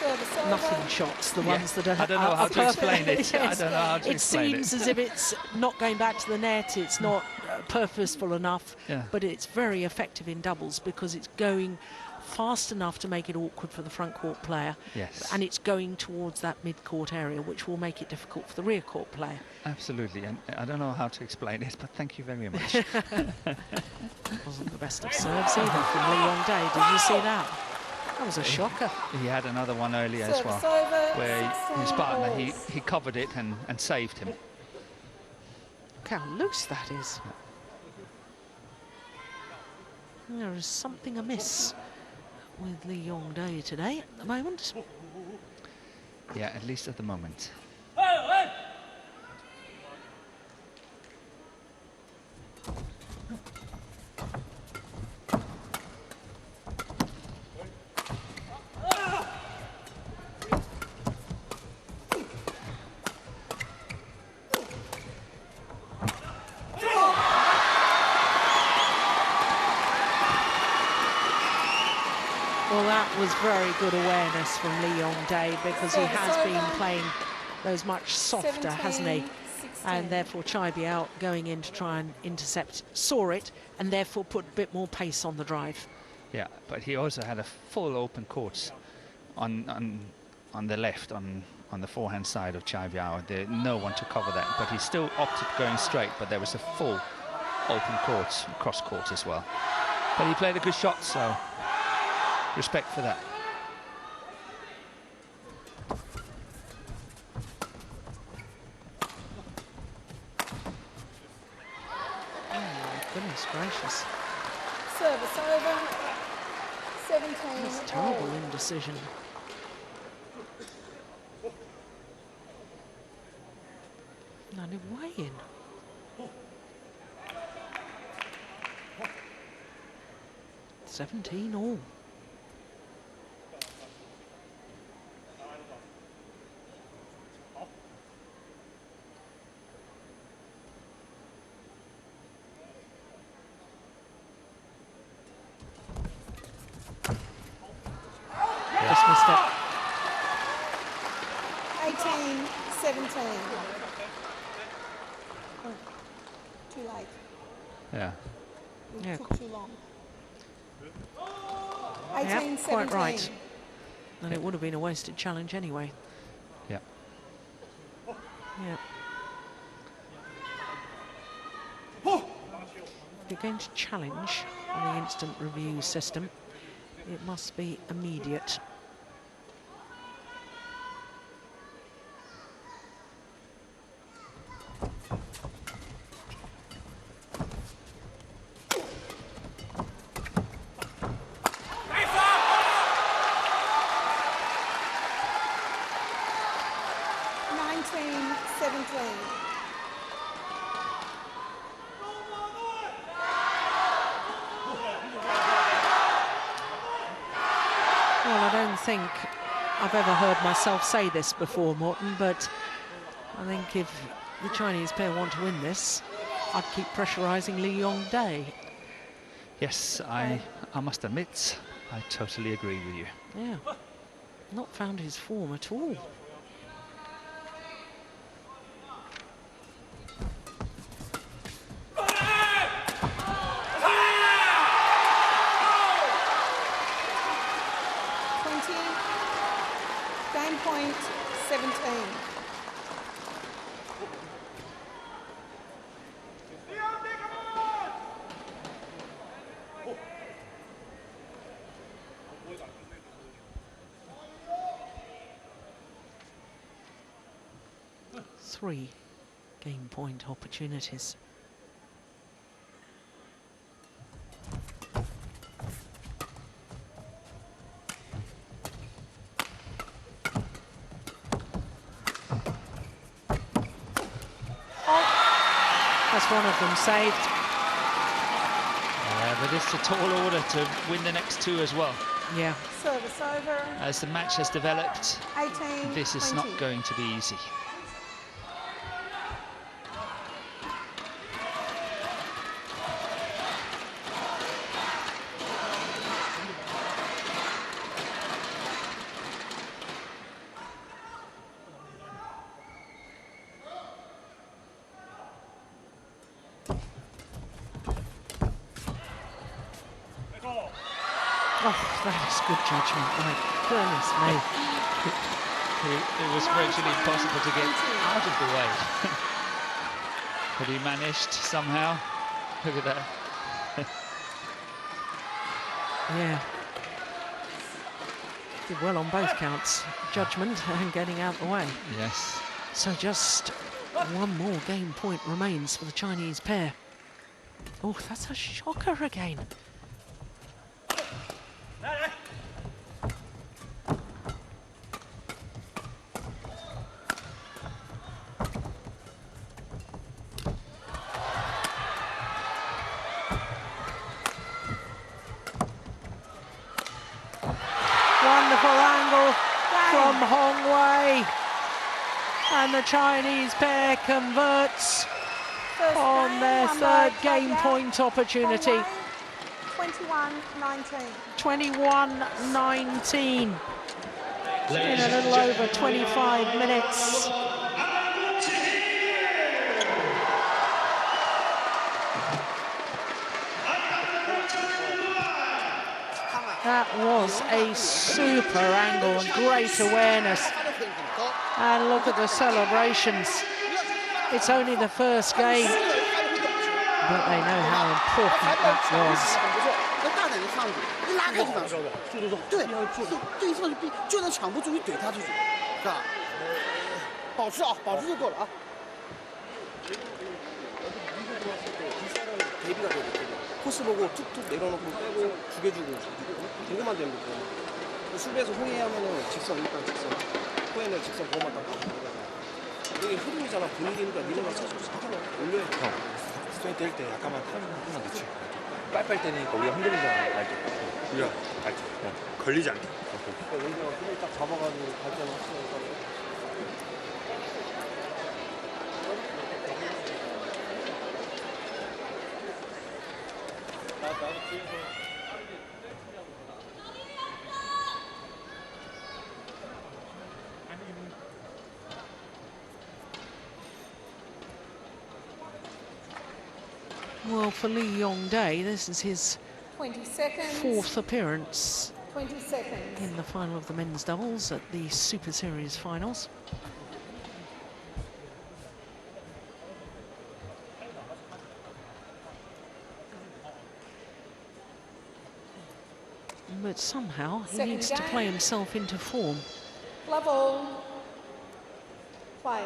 [SPEAKER 5] Service over.
[SPEAKER 1] nothing shots, the ones that are.
[SPEAKER 4] I don't know how to explain it. I
[SPEAKER 1] Yes.
[SPEAKER 4] don't know how to
[SPEAKER 1] It
[SPEAKER 4] explain
[SPEAKER 1] seems
[SPEAKER 4] it.
[SPEAKER 1] as if it's not going back to the net, it's not purposeful enough,
[SPEAKER 4] Yeah.
[SPEAKER 1] but it's very effective in doubles because it's going fast enough to make it awkward for the front court player.
[SPEAKER 4] Yes.
[SPEAKER 1] And it's going towards that mid-court area, which will make it difficult for the rear court player.
[SPEAKER 4] Absolutely, and I don't know how to explain it, but thank you very much.
[SPEAKER 1] Wasn't the best of serves either from Yeon Day. Did you see that? That was a shocker.
[SPEAKER 4] He had another one earlier as well,
[SPEAKER 5] Service over.
[SPEAKER 4] where his
[SPEAKER 5] 16
[SPEAKER 4] partner,
[SPEAKER 5] balls.
[SPEAKER 4] he covered it and saved him.
[SPEAKER 1] Look how loose that is. There is something amiss with Yeon Day today at the moment.
[SPEAKER 4] Yeah, at least at the moment.
[SPEAKER 1] Well, that was very good awareness from Yeon Day because he has been playing those much softer, hasn't he?
[SPEAKER 5] 17-16.
[SPEAKER 1] And therefore C.Biao going in to try and intercept, saw it, and therefore put a bit more pace on the drive.
[SPEAKER 4] Yeah, but he also had a full open court on the left, on on the forehand side of C.Biao. There no one to cover that, but he still opted going straight, but there was a full open court, cross court as well. But he played a good shot, so respect for that.
[SPEAKER 1] Goodness gracious.
[SPEAKER 5] Service over. 17.
[SPEAKER 1] That's terrible indecision. No, no way in. $17 all. Just missed it.
[SPEAKER 5] 18, 17. Oh, too late.
[SPEAKER 4] Yeah.
[SPEAKER 5] It
[SPEAKER 1] Yeah,
[SPEAKER 5] took too long. 18,
[SPEAKER 1] yeah,
[SPEAKER 5] 17.
[SPEAKER 1] quite right. And it would have been a wasted challenge anyway.
[SPEAKER 4] Yeah.
[SPEAKER 1] Yeah. If you're going to challenge on the instant review system, it must be immediate. Well, I don't think I've ever heard myself say this before, Morton, but I think if the Chinese pair want to win this, I'd keep pressurising L.Yong Day.
[SPEAKER 4] Yes, I must admit, I totally agree with you.
[SPEAKER 1] Yeah, not found his form at all.
[SPEAKER 5] Game point, 17.
[SPEAKER 1] Three game point opportunities. That's one of them saved.
[SPEAKER 4] Yeah, but it's a tall order to win the next two as well.
[SPEAKER 1] Yeah.
[SPEAKER 5] Service over.
[SPEAKER 4] As the match has developed,
[SPEAKER 5] 18,
[SPEAKER 4] this is
[SPEAKER 5] 20.
[SPEAKER 4] not going to be easy.
[SPEAKER 1] Oh, that is good judgment, my goodness me.
[SPEAKER 4] It was virtually impossible to get out of the way. But he managed somehow. Look at that.
[SPEAKER 1] Yeah. Did well on both counts. Judgment and getting out the way.
[SPEAKER 4] Yes.
[SPEAKER 1] So just one more game point remains for the Chinese pair. Oh, that's a shocker again. Wonderful angle from H.Wei. And the Chinese pair converts on their third game point opportunity.
[SPEAKER 5] 21-19.
[SPEAKER 1] 21-19 in a little over 25 minutes. That was a super angle and great awareness And look at the celebrations. It's only the first game, but they know how important that was.
[SPEAKER 7] 要大胆的上去，一拉开就挡。对，对上去逼，就能抢不住，一怼他出去，是吧？保持啊，保持就够了啊。
[SPEAKER 6] 대비가 돼야 돼. 코스 보고 툭툭 내려놓고 빼고 죽여주고 궁금한 점도 있고 수비에서 홍해하면은 직선 일단 직선 후에는 직선 그것만 딱 보고 이게 흐름이잖아 분위기니까 니네가 쳐주고 상관없어 올려야 돼.
[SPEAKER 8] 형 스윙 때릴 때 약간만 타임만 늦추 빨빨 때리니까 우리가 흔들리잖아 알죠? 우리가 알죠? 걸리지 않게
[SPEAKER 6] 그러니까 여기가 흐름 딱 잡아가지고 갈 때는 확실히
[SPEAKER 1] Well, for L.Yong, this is his
[SPEAKER 5] 20 seconds.
[SPEAKER 1] fourth appearance
[SPEAKER 5] 20 seconds.
[SPEAKER 1] in the final of the men's doubles at the Super Series finals. But somehow he
[SPEAKER 5] Second
[SPEAKER 1] needs to play
[SPEAKER 5] game.
[SPEAKER 1] himself into form.
[SPEAKER 5] Level. Play.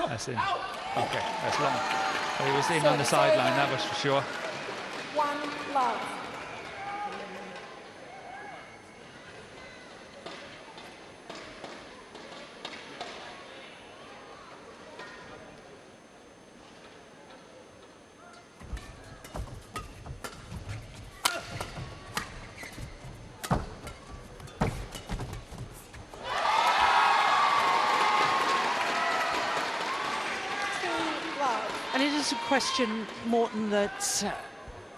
[SPEAKER 4] That's in. Okay, that's long. He was in on the sideline, that was for sure.
[SPEAKER 5] 1 love.
[SPEAKER 1] And it is a question, Morton, that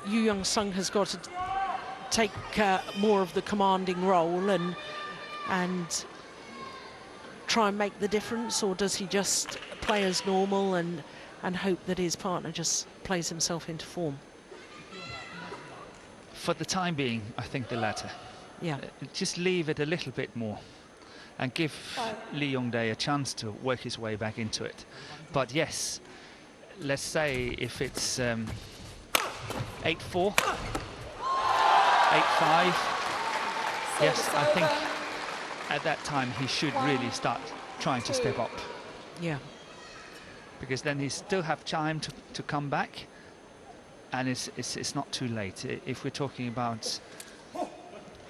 [SPEAKER 1] Y.Y.Seong has got to take more of the commanding role and try and make the difference, or does he just play as normal and hope that his partner just plays himself into form?
[SPEAKER 4] For the time being, I think the latter.
[SPEAKER 1] Yeah.
[SPEAKER 4] Just leave it a little bit more and give L.Yong a chance to work his way back into it. But yes, let's say if it's 8-4, 8-5, yes, I think at that time he should really start trying to step up.
[SPEAKER 1] Yeah.
[SPEAKER 4] Because then he still have time to come back, and it's not too late. If we're talking about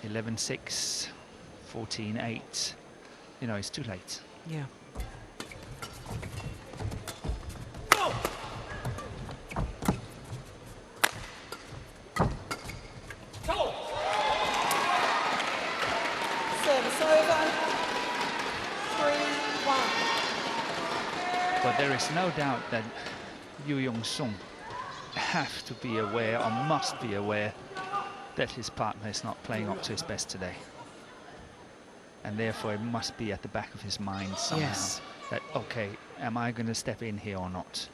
[SPEAKER 4] 11-6, 14-8, you know, it's too late.
[SPEAKER 1] Yeah.
[SPEAKER 5] Service over. 3-1.
[SPEAKER 4] But there is no doubt that Y.Y.Seong have to be aware, or must be aware, that his partner is not playing up to his best today. And therefore it must be at the back of his mind somehow.
[SPEAKER 1] Yes.
[SPEAKER 4] That, okay, am I going to step in here or not?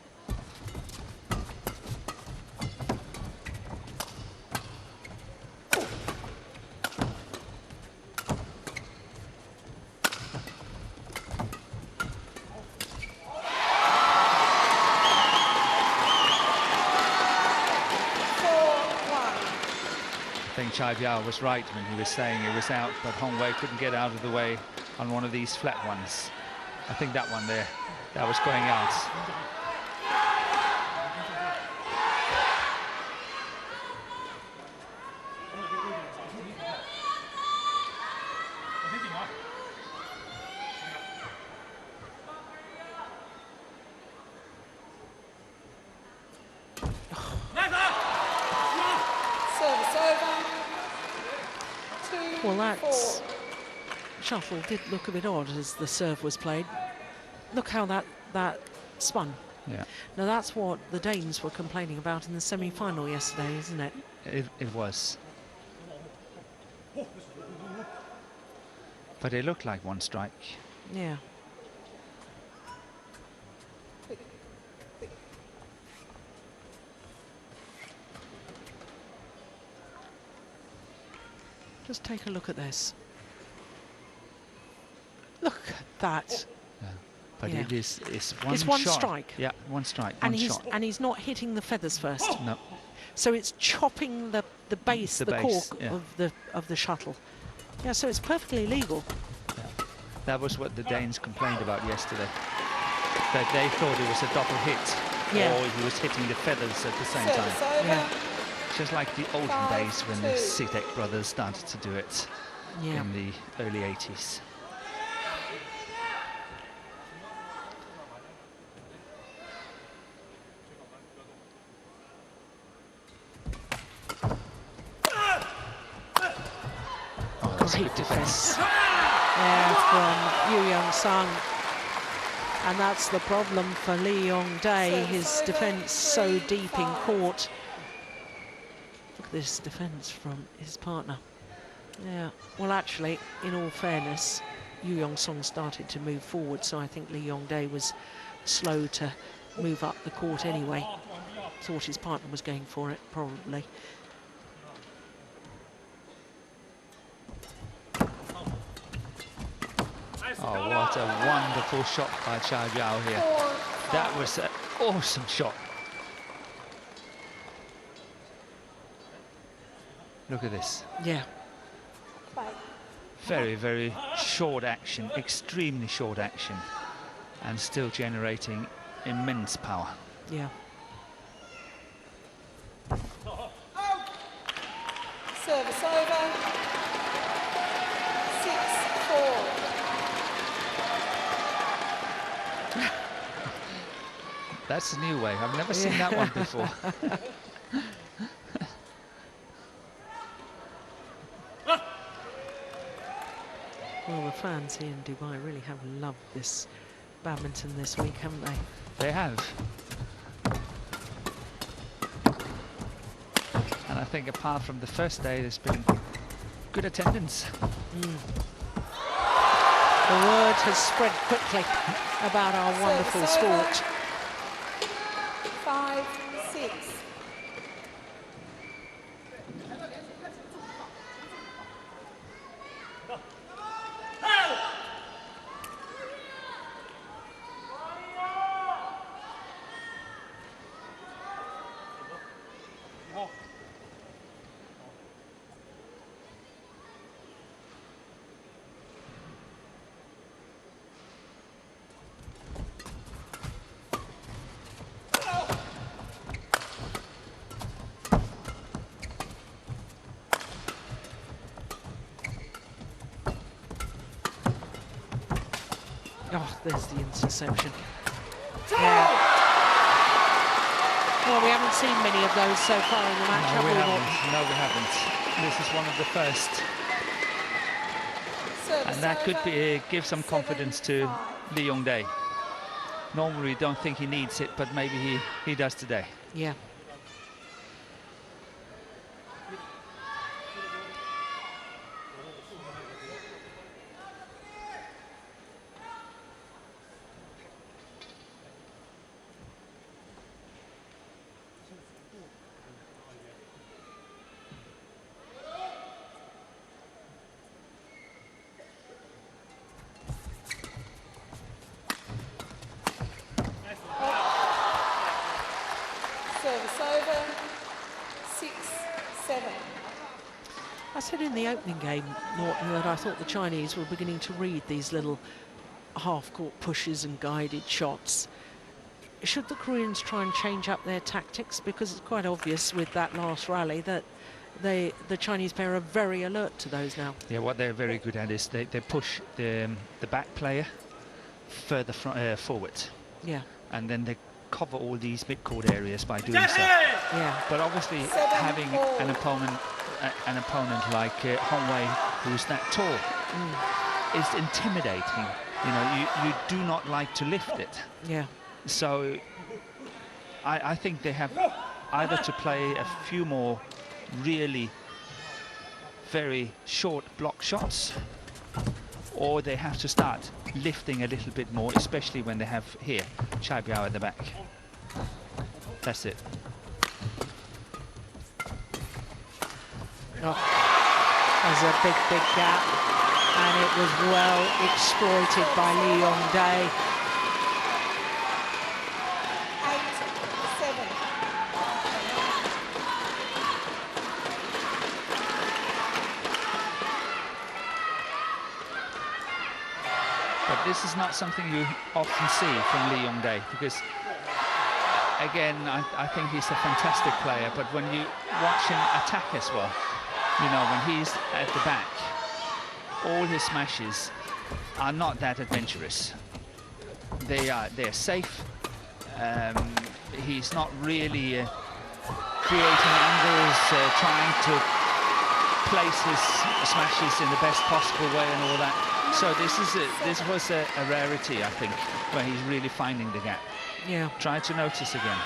[SPEAKER 4] I think C.Biao was right when he was saying it was out, but H.Wei couldn't get out of the way on one of these flat ones. I think that one there, that was going out.
[SPEAKER 5] Service over.
[SPEAKER 1] Well, that
[SPEAKER 5] 2-4.
[SPEAKER 1] shuffle did look a bit odd as the serve was played. Look how that spun.
[SPEAKER 4] Yeah,
[SPEAKER 1] Now that's what the Danes were complaining about in the semi-final yesterday, isn't it?
[SPEAKER 4] it was. But it looked like one strike.
[SPEAKER 1] Yeah. Just take a look at this. Look at that.
[SPEAKER 4] Yeah. But
[SPEAKER 1] Yeah.
[SPEAKER 4] it's
[SPEAKER 1] It's one
[SPEAKER 4] shot.
[SPEAKER 1] strike.
[SPEAKER 4] Yeah, one strike,
[SPEAKER 1] And
[SPEAKER 4] one
[SPEAKER 1] he's
[SPEAKER 4] shot.
[SPEAKER 1] and he's not hitting the feathers first.
[SPEAKER 4] No.
[SPEAKER 1] So it's chopping the base,
[SPEAKER 4] The
[SPEAKER 1] the
[SPEAKER 4] base,
[SPEAKER 1] cork
[SPEAKER 4] yeah.
[SPEAKER 1] of the shuttle. Yeah, so it's perfectly legal.
[SPEAKER 4] That was what the Danes complained about yesterday. That they thought it was a double hit.
[SPEAKER 1] Yeah.
[SPEAKER 4] Or he was hitting the feathers at the same
[SPEAKER 5] Service
[SPEAKER 4] time.
[SPEAKER 5] over.
[SPEAKER 1] Yeah.
[SPEAKER 4] Just like the olden
[SPEAKER 5] 5-2.
[SPEAKER 4] days when the Sidek brothers started to do it
[SPEAKER 1] Yeah.
[SPEAKER 4] in the early 80s. Oh, that's
[SPEAKER 1] Great
[SPEAKER 4] good defense.
[SPEAKER 1] Yeah, from Yeon. And that's the problem for L.Yong, his defence so deep in court. Look at this defence from his partner. Yeah, well actually, in all fairness, Yeon started to move forward, so I think L.Yong was slow to move up the court anyway. Thought his partner was going for it, probably.
[SPEAKER 4] Oh, what a wonderful shot by C.Biao here. That was an awesome shot. Look at this.
[SPEAKER 1] Yeah.
[SPEAKER 4] Very, very short action, extremely short action, and still generating immense power.
[SPEAKER 1] Yeah.
[SPEAKER 5] Service over. 6-4.
[SPEAKER 4] That's a new way. I've never seen that one before.
[SPEAKER 1] Well, the fans here in Dubai really have loved this badminton this week, haven't they?
[SPEAKER 4] They have. And I think apart from the first day, there's been good attendance.
[SPEAKER 1] The word has spread quickly about our wonderful sport.
[SPEAKER 5] 5-6.
[SPEAKER 1] Oh, there's the interception. Yeah. Well, we haven't seen many of those so far in the match, have we?
[SPEAKER 4] No, we haven't. This is one of the first. And that could be, give some confidence to L.Yong. Normally we don't think he needs it, but maybe he does today.
[SPEAKER 1] Yeah.
[SPEAKER 5] Service over. 6-7.
[SPEAKER 1] I said in the opening game, Norton, that I thought the Chinese were beginning to read these little half-court pushes and guided shots. Should the Koreans try and change up their tactics? Because it's quite obvious with that last rally that the Chinese pair are very alert to those now.
[SPEAKER 4] Yeah, what they're very good at is they push the back player further forward.
[SPEAKER 1] Yeah.
[SPEAKER 4] And then they cover all these mid-court areas by doing so.
[SPEAKER 1] Yeah.
[SPEAKER 4] But obviously having an opponent like H.Wei, who's that tall, is intimidating. You know, you do not like to lift it.
[SPEAKER 1] Yeah.
[SPEAKER 4] So I think they have either to play a few more really very short block shots, or they have to start lifting a little bit more, especially when they have here C.Biao at the back. That's it.
[SPEAKER 1] Oh. There's a big, big gap, and it was well exploited by L.Yong.
[SPEAKER 5] 8-7.
[SPEAKER 4] But this is not something you often see from L.Yong. Because, again, I think he's a fantastic player, but when you watch him attack as well, you know, when he's at the back, all his smashes are not that adventurous. They're safe. He's not really creating angles, trying to place his smashes in the best possible way and all that. So this was a rarity, I think, where he's really finding the gap.
[SPEAKER 1] Yeah.
[SPEAKER 4] Try to notice again.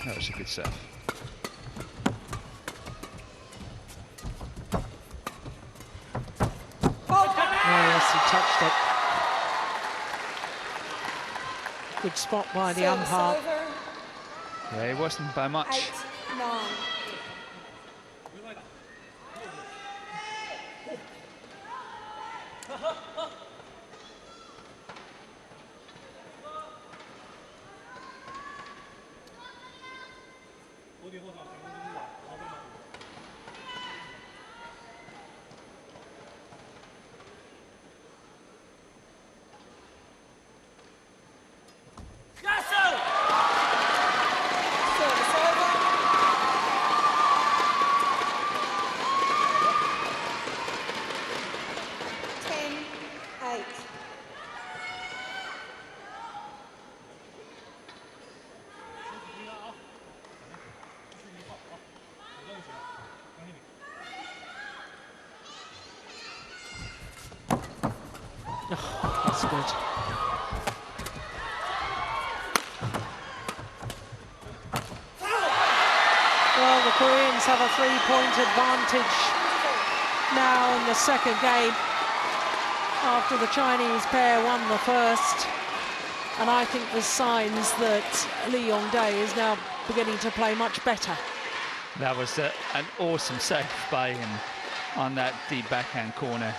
[SPEAKER 4] That was a good serve.
[SPEAKER 1] Oh, yes, he touched it. Good spot by the umpire.
[SPEAKER 4] Yeah, it wasn't by much.
[SPEAKER 5] 8-9. Service over. 10-8.
[SPEAKER 1] That's good. Well, the Koreans have a 3-point advantage now in the second game after the Chinese pair won the first. And I think there's signs that L.Yong. is now beginning to play much better.
[SPEAKER 4] That was an awesome save by him on that deep backhand corner.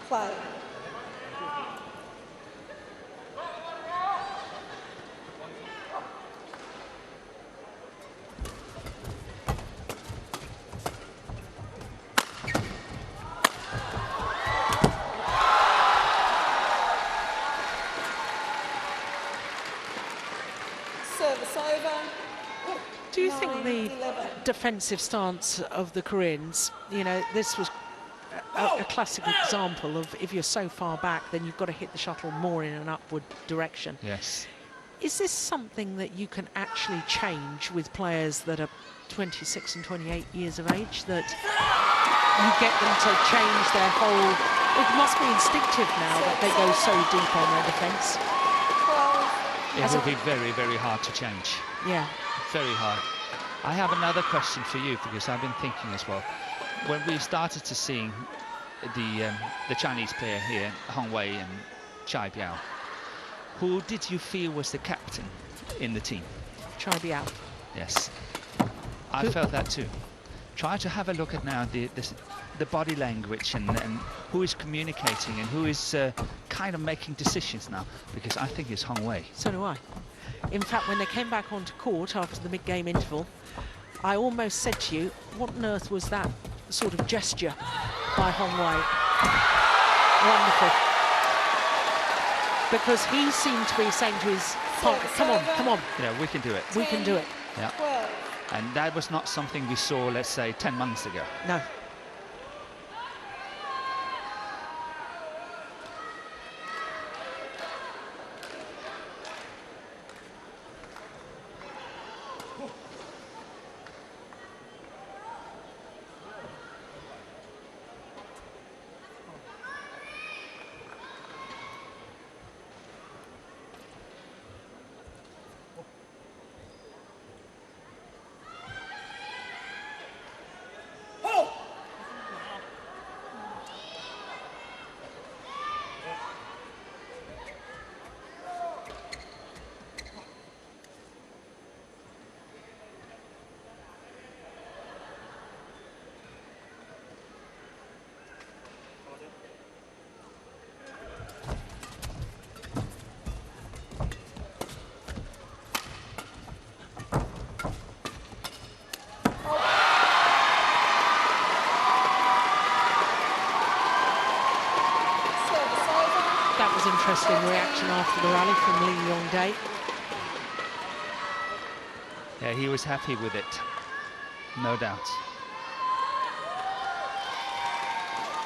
[SPEAKER 5] Play. Service over.
[SPEAKER 1] Do you think the
[SPEAKER 5] 9-11.
[SPEAKER 1] defensive stance of the Koreans, you know, this was a classic example of if you're so far back, then you've got to hit the shuttle more in an upward direction.
[SPEAKER 4] Yes.
[SPEAKER 1] Is this something that you can actually change with players that are 26 and 28 years of age, that you get them to change their whole... It must be instinctive now that they go so deep on their defence.
[SPEAKER 4] It will be very, very hard to change.
[SPEAKER 1] Yeah.
[SPEAKER 4] Very hard. I have another question for you, because I've been thinking as well. When we started to seeing the Chinese player here, H.Wei and C.Biao, who did you feel was the captain in the team?
[SPEAKER 1] C.Biao.
[SPEAKER 4] Yes, I felt that too. Try to have a look at now the body language and who is communicating and who is kind of making decisions now, because I think it's H.Wei.
[SPEAKER 1] So do I. In fact, when they came back onto court after the mid-game interval, I almost said to you, what on earth was that sort of gesture by H.Wei? Wonderful. Because he seemed to be saying to his partner, come on, come on.
[SPEAKER 4] Yeah, we can do it.
[SPEAKER 1] We can do it.
[SPEAKER 4] Yeah.
[SPEAKER 5] 12.
[SPEAKER 4] And that was not something we saw, let's say, 10 months ago.
[SPEAKER 1] No. That was interesting reaction after the rally from L.Yong.
[SPEAKER 4] Yeah, he was happy with it, no doubt.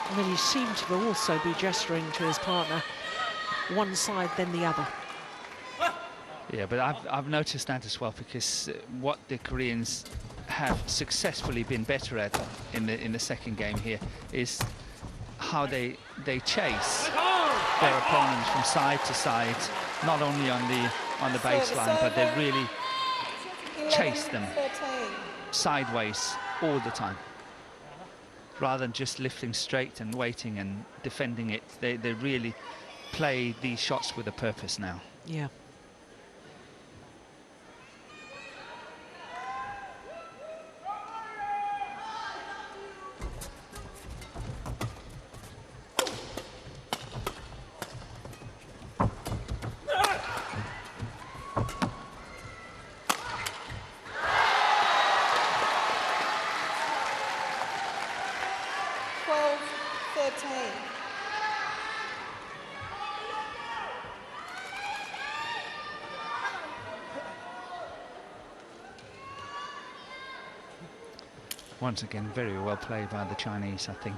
[SPEAKER 1] And then he seemed to also be gesturing to his partner, one side then the other.
[SPEAKER 4] Yeah, but I've noticed that as well, because what the Koreans have successfully been better at in the second game here is how they chase their opponents from side to side, not only on the baseline, but they really chase them
[SPEAKER 5] 13.
[SPEAKER 4] sideways all the time, rather than just lifting straight and waiting and defending it. They really play these shots with a purpose now.
[SPEAKER 1] Yeah.
[SPEAKER 4] Once again, very well played by the Chinese, I think.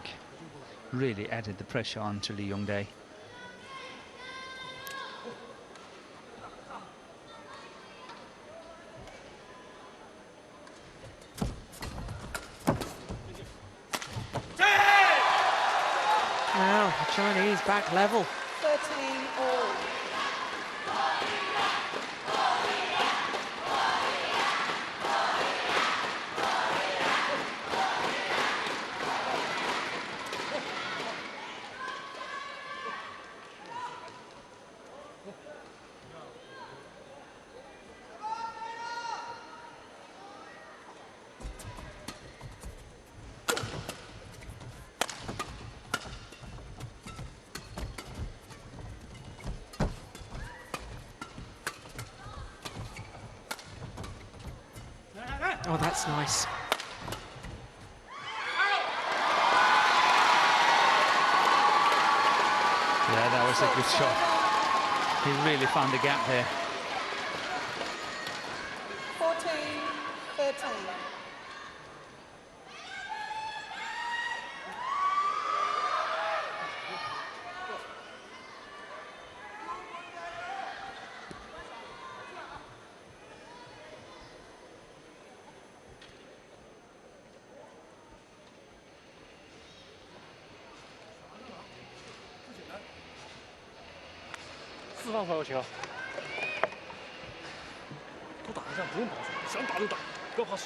[SPEAKER 4] Really added the pressure on to L.Yong.
[SPEAKER 1] Now, the Chinese back level.
[SPEAKER 5] 13 all.
[SPEAKER 1] Oh, that's nice.
[SPEAKER 4] Yeah, that was a good shot. He really found the gap there.
[SPEAKER 5] 14-13.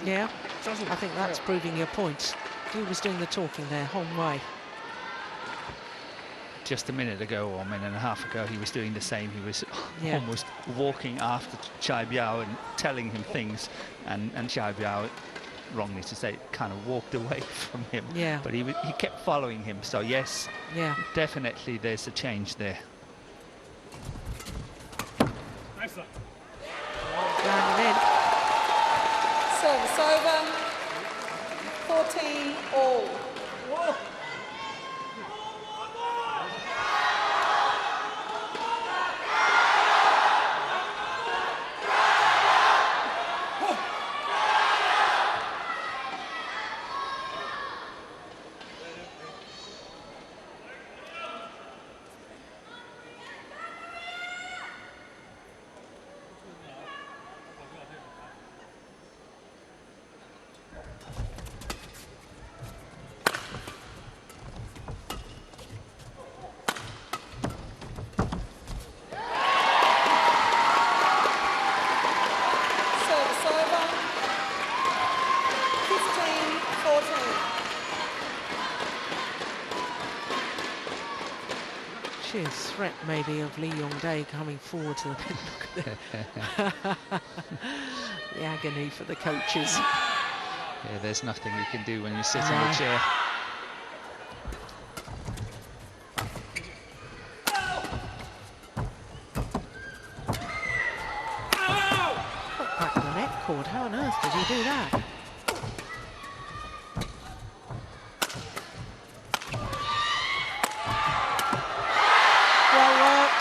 [SPEAKER 1] Yeah, I think that's proving your point. Who was doing the talking there? H.Wei.
[SPEAKER 4] Just a minute ago, or a minute and a half ago, he was doing the same. He was almost walking after C.Biao and telling him things, and C.Biao, wrongly to say, kind of walked away from him.
[SPEAKER 1] Yeah.
[SPEAKER 4] But he kept following him. So yes,
[SPEAKER 1] Yeah.
[SPEAKER 4] definitely there's a change there.
[SPEAKER 1] Landed in.
[SPEAKER 5] Service over. 14 all.
[SPEAKER 1] Sheer threat maybe of L.Yong coming forward to the pin. The agony for the coaches.
[SPEAKER 4] Yeah, there's nothing you can do when you sit in a chair.
[SPEAKER 1] Put back the net cord. How on earth did he do that?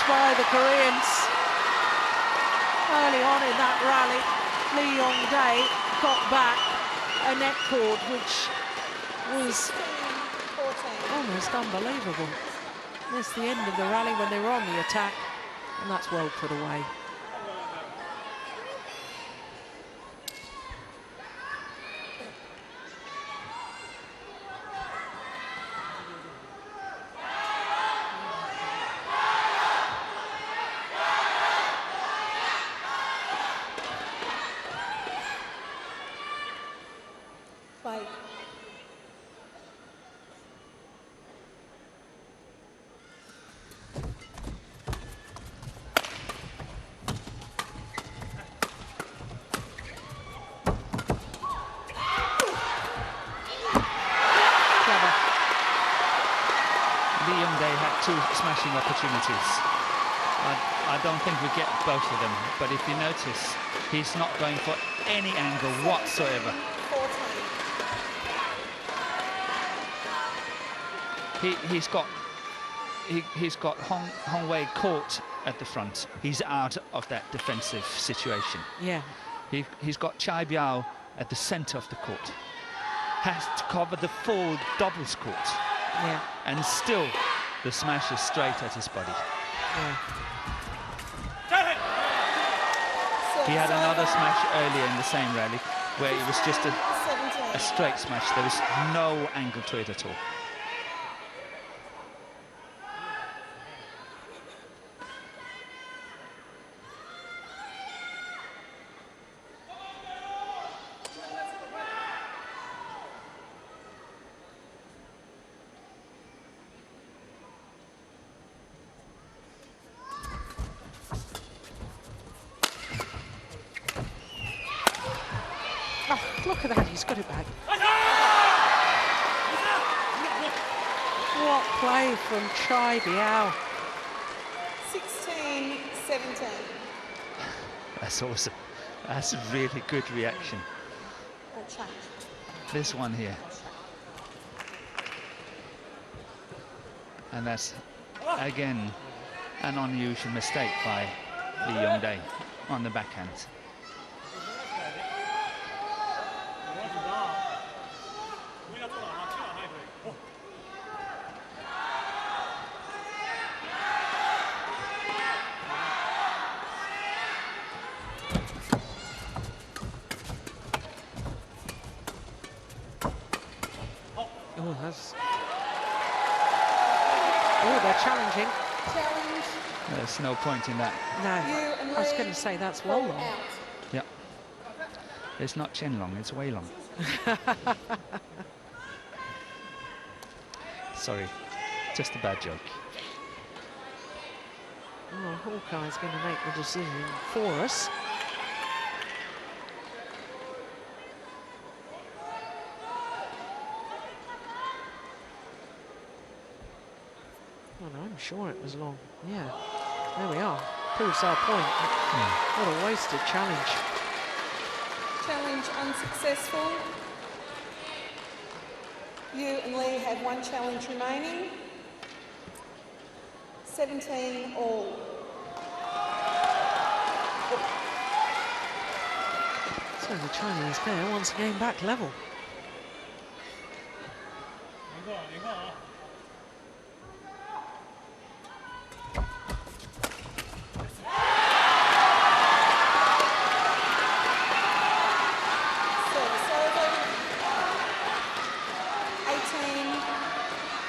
[SPEAKER 1] By the Koreans. Early on in that rally, L.Yong got back a net cord which was almost unbelievable. That's the end of the rally when they were on the attack, and that's well put away.
[SPEAKER 5] Bye.
[SPEAKER 4] L.Yong had 2 smashing opportunities. I don't think we get both of them, but if you notice, he's not going for any angle whatsoever. He's got H.Wei caught at the front. He's out of that defensive situation.
[SPEAKER 1] Yeah.
[SPEAKER 4] He's got C.Biao at the centre of the court. Has to cover the full doubles court.
[SPEAKER 1] Yeah.
[SPEAKER 4] And still, the smash is straight at his body.
[SPEAKER 1] Yeah.
[SPEAKER 4] He had another smash earlier in the same rally where it was just a straight smash. There was no angle to it at all.
[SPEAKER 1] Oh, look at that, he's got it back. What play from C.Biao.
[SPEAKER 5] 16-17.
[SPEAKER 4] That's awesome. That's a really good reaction. This one here. And that's, again, an unusual mistake by L.Yong on the backhand.
[SPEAKER 1] Oh, that's... Oh, they're challenging.
[SPEAKER 5] Challenge.
[SPEAKER 4] There's no point in that.
[SPEAKER 1] No, I was going to say that's well long.
[SPEAKER 4] Yeah. It's not Chen long, it's Wei long. Sorry, just a bad joke.
[SPEAKER 1] Oh, Hawkeye's going to make the decision for us. Well, I'm sure it was long. Yeah, there we are. proves our point. What a wasted challenge.
[SPEAKER 5] Challenge unsuccessful. You and Lee have one challenge remaining. 17 all.
[SPEAKER 1] So the Chinese pair once again back level.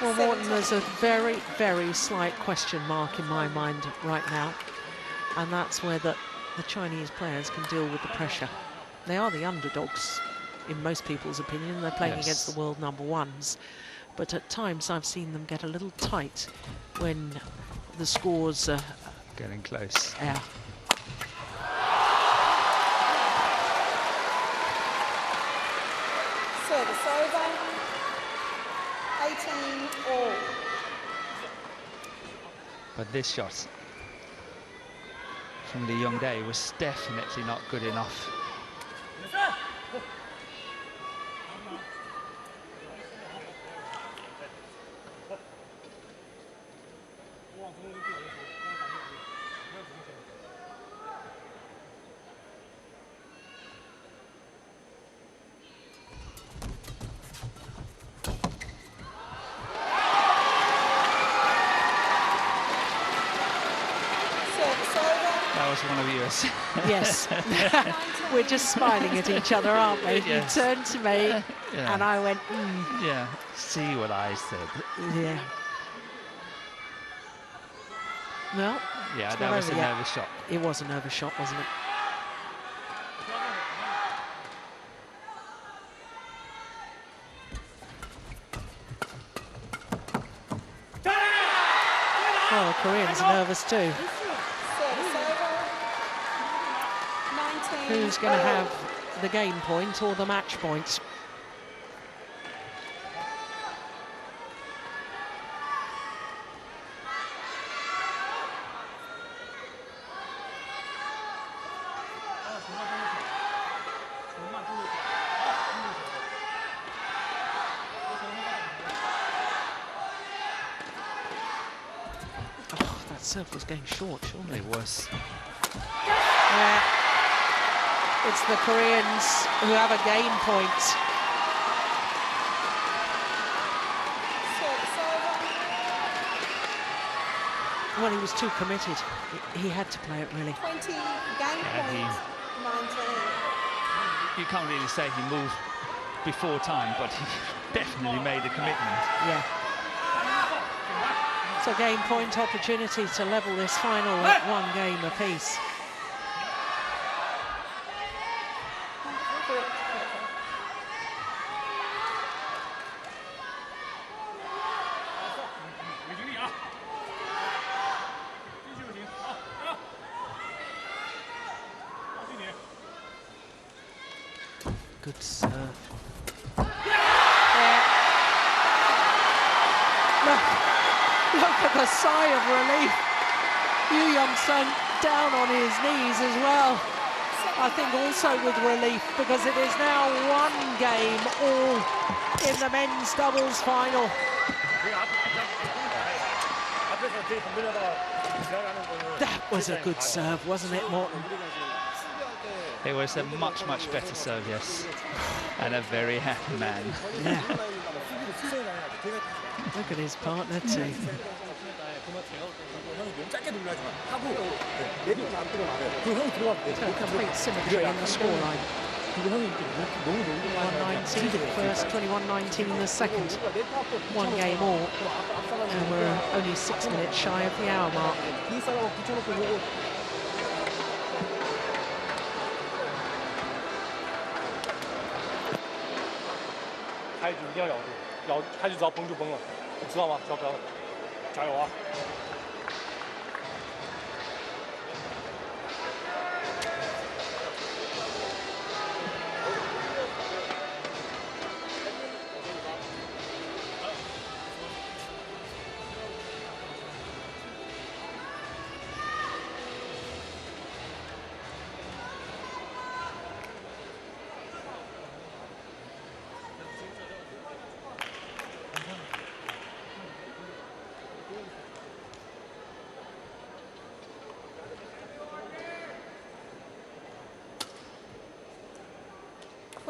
[SPEAKER 1] Well, Morton, there's a very, very slight question mark in my mind right now, and that's whether the Chinese players can deal with the pressure. They are the underdogs, in most people's opinion. They're playing against the world number ones, but at times I've seen them get a little tight when the scores are
[SPEAKER 4] getting close.
[SPEAKER 1] Yeah.
[SPEAKER 5] Service over. 18 all.
[SPEAKER 4] But this shot from L.Yong was definitely not good enough. One of yours.
[SPEAKER 1] Yes. We're just smiling at each other, aren't we?
[SPEAKER 4] Yes.
[SPEAKER 1] You turned to me and I went,
[SPEAKER 4] Yeah, see what I said.
[SPEAKER 1] Yeah. Well,
[SPEAKER 4] yeah, that was a nervous shot.
[SPEAKER 1] It was a nervous shot, wasn't it? Well, the Koreans are nervous too. Who's going to have the game point or the match point? Oh, that serve was going short, surely.
[SPEAKER 4] It was.
[SPEAKER 1] Yeah. It's the Koreans who have a game point. Well, he was too committed. He had to play it, really.
[SPEAKER 5] 20 game point, 19.
[SPEAKER 4] You can't really say he moved before time, but he definitely made a commitment.
[SPEAKER 1] Yeah. It's a game point opportunity to level this final at one game apiece. Good serve. Yeah. Look at the sigh of relief. Yeon down on his knees as well. I think also with relief, because it is now one game all in the men's doubles final. That was a good serve, wasn't it, Morton?
[SPEAKER 4] It was a much, much better serve, yes. And a very happy man.
[SPEAKER 1] Yeah. Look at his partner too. Complete symmetry in the scoreline. 21-19 first, 21-19 the second. One game all. And we're only 6 minutes shy of the hour mark.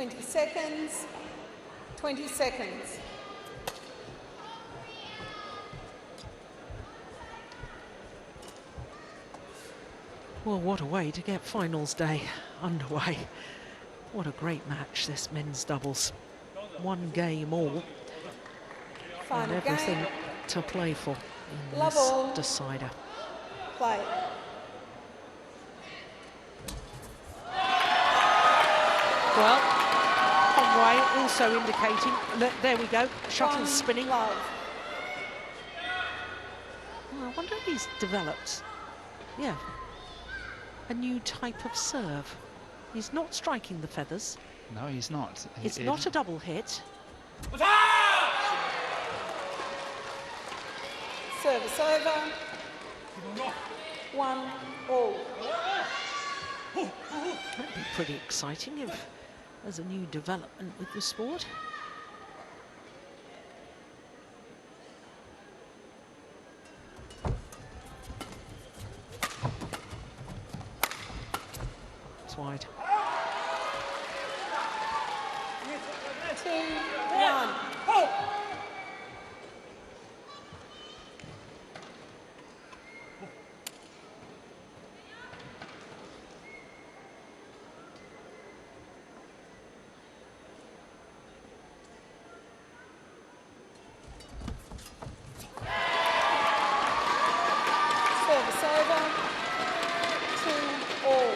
[SPEAKER 5] 20 seconds. 20 seconds.
[SPEAKER 1] Well, what a way to get finals day underway. What a great match, this men's doubles. One game all.
[SPEAKER 5] Final
[SPEAKER 1] And everything
[SPEAKER 5] game.
[SPEAKER 1] to play for in
[SPEAKER 5] Love
[SPEAKER 1] this
[SPEAKER 5] all.
[SPEAKER 1] decider.
[SPEAKER 5] Play.
[SPEAKER 1] Well, H.Wei also indicating, look, there we go, shuttle
[SPEAKER 5] One
[SPEAKER 1] spinning.
[SPEAKER 5] love.
[SPEAKER 1] Well, I wonder if he's developed, yeah, a new type of serve. He's not striking the feathers.
[SPEAKER 4] No, he's not.
[SPEAKER 1] It's not a double hit.
[SPEAKER 5] Service over. 1 all.
[SPEAKER 1] That'd be pretty exciting if there's a new development with the sport. It's wide.
[SPEAKER 5] 2, 1. Service over. 2 all.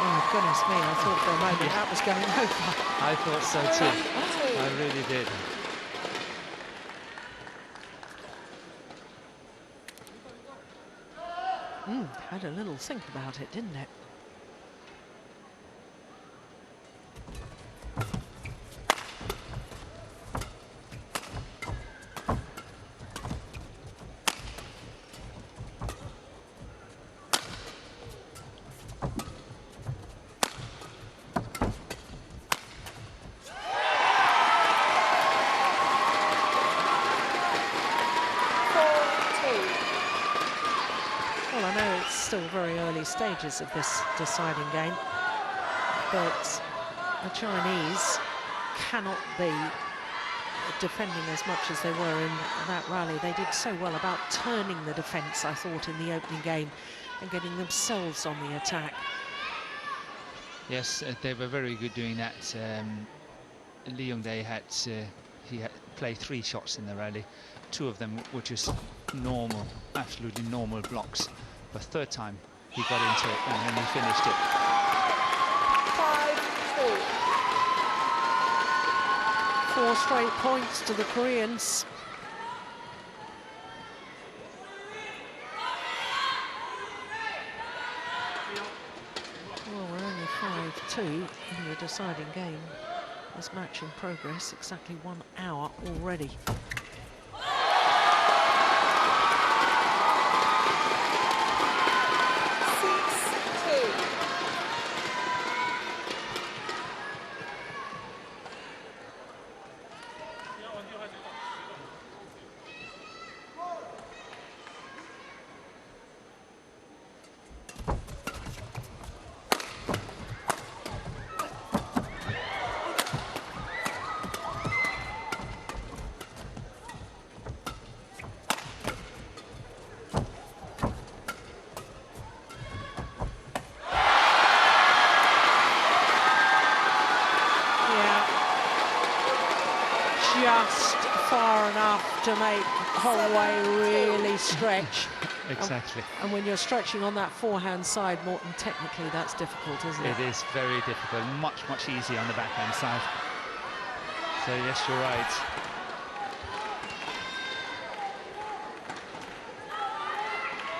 [SPEAKER 1] Oh, goodness me, I thought for a moment that was going over.
[SPEAKER 4] I thought so too. I really did.
[SPEAKER 1] Had a little think about it, didn't it? Well, I know it's still very early stages of this deciding game, but the Chinese cannot be defending as much as they were in that rally. They did so well about turning the defence, I thought, in the opening game and getting themselves on the attack.
[SPEAKER 4] Yes, they were very good doing that. L.Yong had played 3 shots in the rally. 2 of them were just normal, absolutely normal blocks. The third time he got into it and then he finished it.
[SPEAKER 5] 5-2.
[SPEAKER 1] 4 straight points to the Koreans. Well, we're only 5-2 in the deciding game. This match in progress, exactly 1 hour already.
[SPEAKER 5] 6-2.
[SPEAKER 1] Just far enough to make H.Wei really stretch.
[SPEAKER 4] Exactly.
[SPEAKER 1] And when you're stretching on that forehand side, Morton, technically that's difficult, isn't it?
[SPEAKER 4] It is very difficult, much easier on the backhand side. So yes, you're right.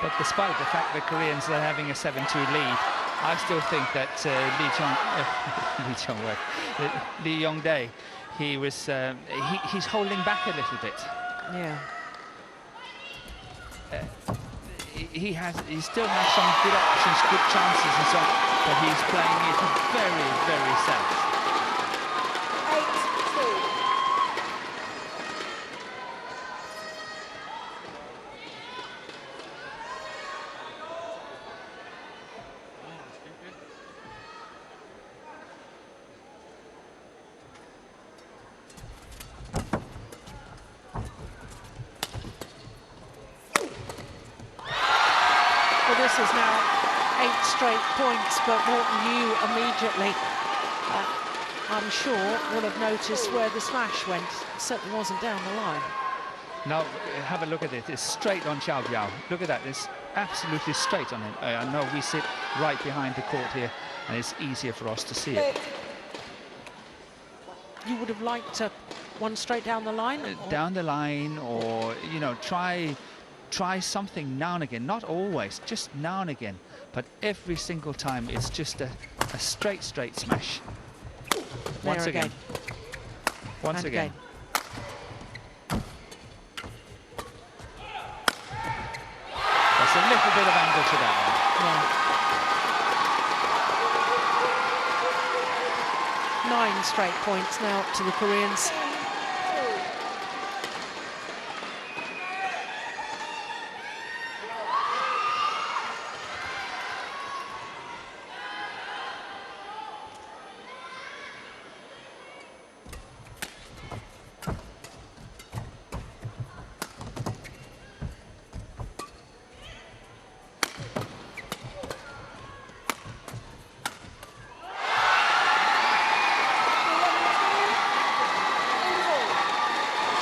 [SPEAKER 4] But despite the fact that Koreans are having a 7-2 lead, I still think that L.Yong, he's holding back a little bit.
[SPEAKER 1] Yeah.
[SPEAKER 4] he still has some good options, good chances and so on, but he's playing it very, very safe.
[SPEAKER 5] 8-2.
[SPEAKER 1] Well, this is now 8 straight points, but Morton knew immediately, I'm sure, would have noticed where the smash went. It certainly wasn't down the line.
[SPEAKER 4] Now, have a look at it. It's straight on C.Biao. Look at that. It's absolutely straight on him. I know we sit right behind the court here, and it's easier for us to see it.
[SPEAKER 1] You would have liked one straight down the line?
[SPEAKER 4] Down the line, or, you know, try something now and again. Not always, just now and again. But every single time, it's just a straight smash. Once again. Once again. There's a little bit of angle to that
[SPEAKER 1] one. Yeah. 9 straight points now to the Koreans.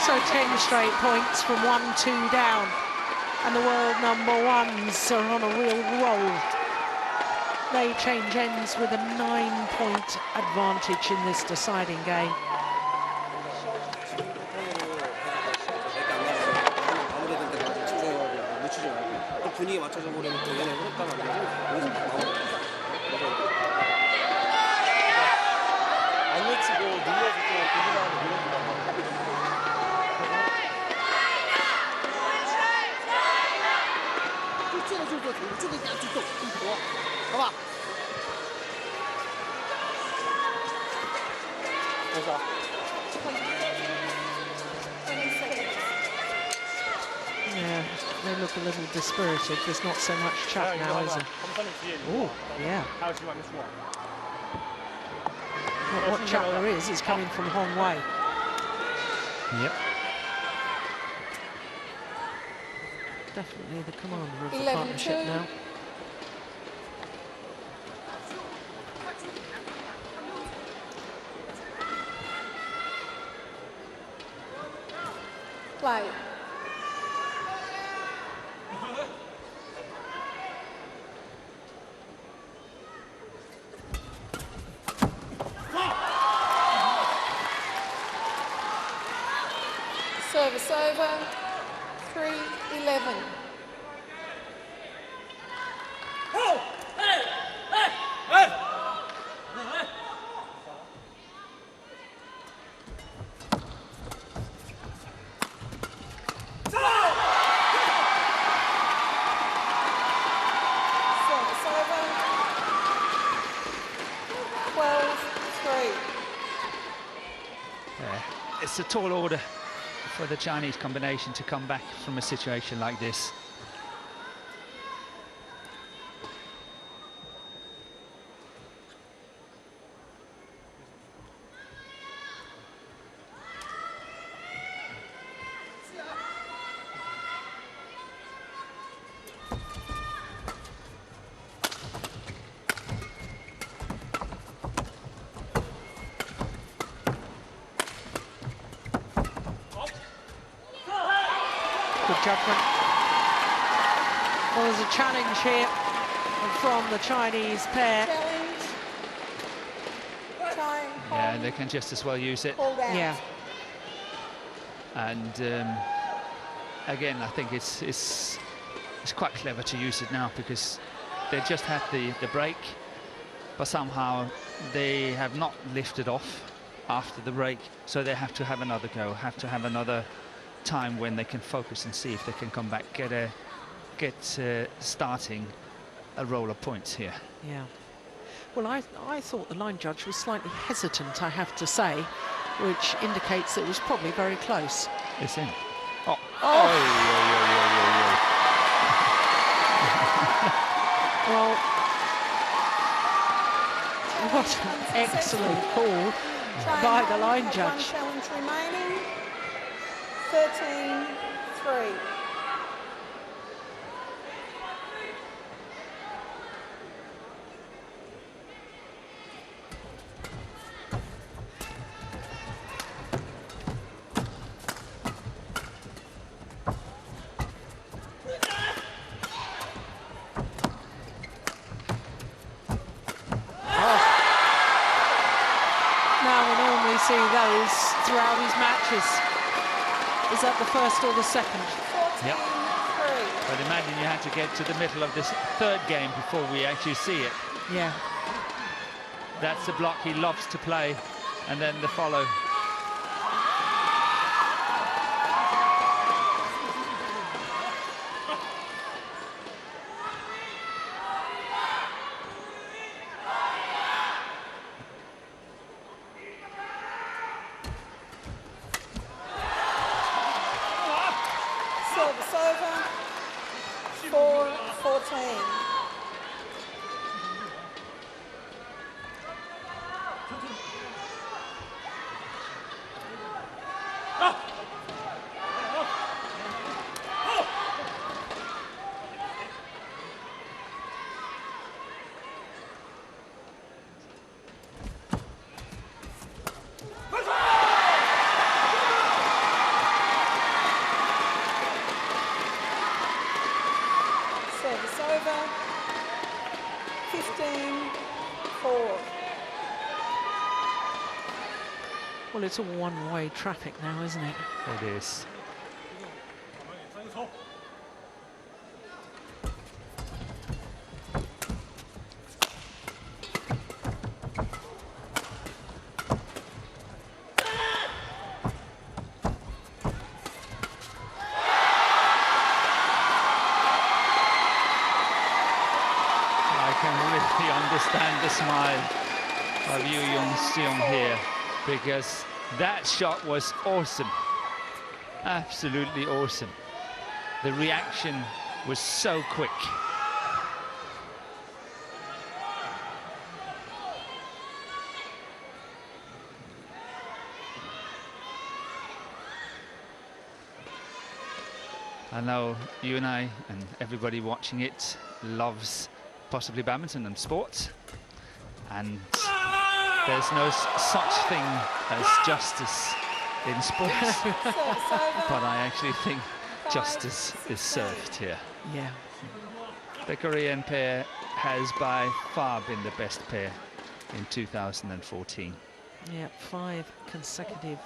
[SPEAKER 1] So 10 straight points from 1-2 down, and the world #1s are on a real roll. They change ends with a 9-point advantage in this deciding game.
[SPEAKER 6] 분위기 맞춰서 보려면 또 얘네 흐름감 안 되고 여기서 나오는 안 외치고 눌러주고 고기만 하면 눌러주고
[SPEAKER 1] Yeah, they look a little dispirited. There's not so much chat now, is there? Oh, yeah. What chat there is coming from H.Wei.
[SPEAKER 4] Yep.
[SPEAKER 1] Definitely the commander of the
[SPEAKER 5] 11-2.
[SPEAKER 1] partnership now.
[SPEAKER 5] Play. Service over. 3-11. Service over. 12-3.
[SPEAKER 4] It's a tall order for the Chinese combination to come back from a situation like this.
[SPEAKER 1] Good judgment. Well, there's a challenge here from the Chinese pair.
[SPEAKER 5] Challenge. Time.
[SPEAKER 4] Yeah, they can just as well use it.
[SPEAKER 5] Called out.
[SPEAKER 1] Yeah.
[SPEAKER 4] And again, I think it's quite clever to use it now, because they just had the break, but somehow they have not lifted off after the break, so they have to have another go, have to have another time when they can focus and see if they can come back, get a get starting a roll of points here.
[SPEAKER 1] Yeah. Well, I thought the line judge was slightly hesitant, I have to say, which indicates it was probably very close.
[SPEAKER 4] It's in. Oh.
[SPEAKER 1] Oh. Well, what an excellent call by the line judge.
[SPEAKER 5] One challenge remaining. 13-3.
[SPEAKER 1] See those throughout his matches. Is that the first or the second?
[SPEAKER 4] Yep. But imagine you had to get to the middle of this third game before we actually see it.
[SPEAKER 1] Yeah.
[SPEAKER 4] That's the block he loves to play, and then the follow.
[SPEAKER 5] Service over. 4-14. Service over. 15-4.
[SPEAKER 1] Well, it's all one-way traffic now, isn't it?
[SPEAKER 4] It is. Understand the smile of Y.Y.Seong here, because that shot was awesome, absolutely awesome. The reaction was so quick. I know you and I and everybody watching it loves possibly badminton and sports, and there's no such thing as justice in sports. But I actually think justice is served here.
[SPEAKER 1] Yeah.
[SPEAKER 4] The Korean pair has by far been the best pair in 2014.
[SPEAKER 1] Yeah, 5 consecutive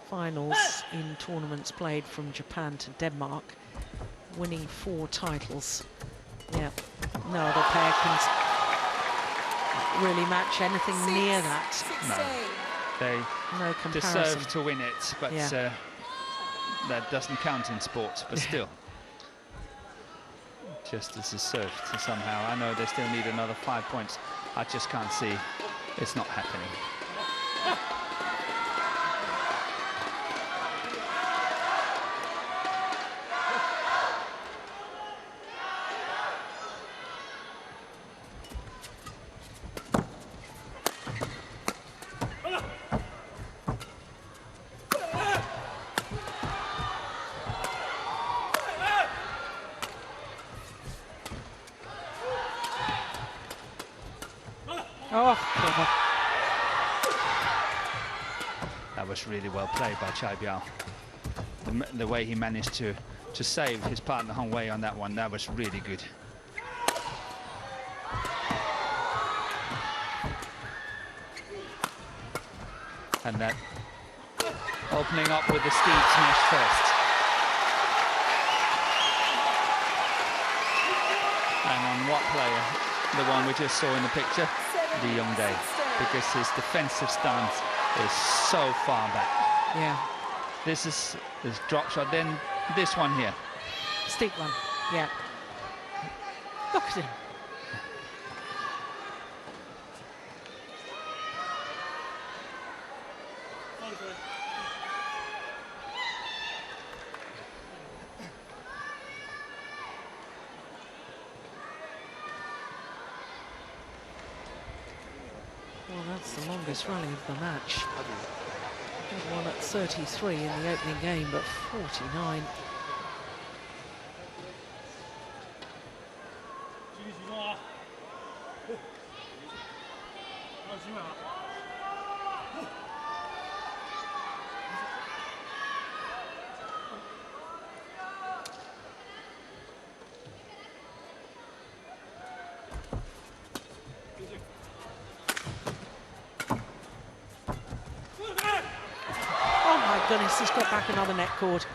[SPEAKER 1] finals in tournaments played from Japan to Denmark, winning 4 titles. Yeah, no other pair can really match anything near that.
[SPEAKER 4] No, they deserve to win it, but
[SPEAKER 1] yeah.
[SPEAKER 4] That doesn't count in sports, but still. Justice is served somehow. I know they still need another 5 points. I just can't see it's not happening.
[SPEAKER 1] Oh,
[SPEAKER 4] that was really well played by C.Biao. The way he managed to save his partner H.Wei on that one, that was really good. And that opening up with the steep smash first. And on what player? The one we just saw in the picture, Yeon, because his defensive stance is so far back.
[SPEAKER 1] yeah.
[SPEAKER 4] This is this drop shot, then this one here.
[SPEAKER 1] Steep one, yeah. Look at him. Well, that's the longest rally of the match. Had one at 33 in the opening game, but 49. Goodness, he's got back another net cord.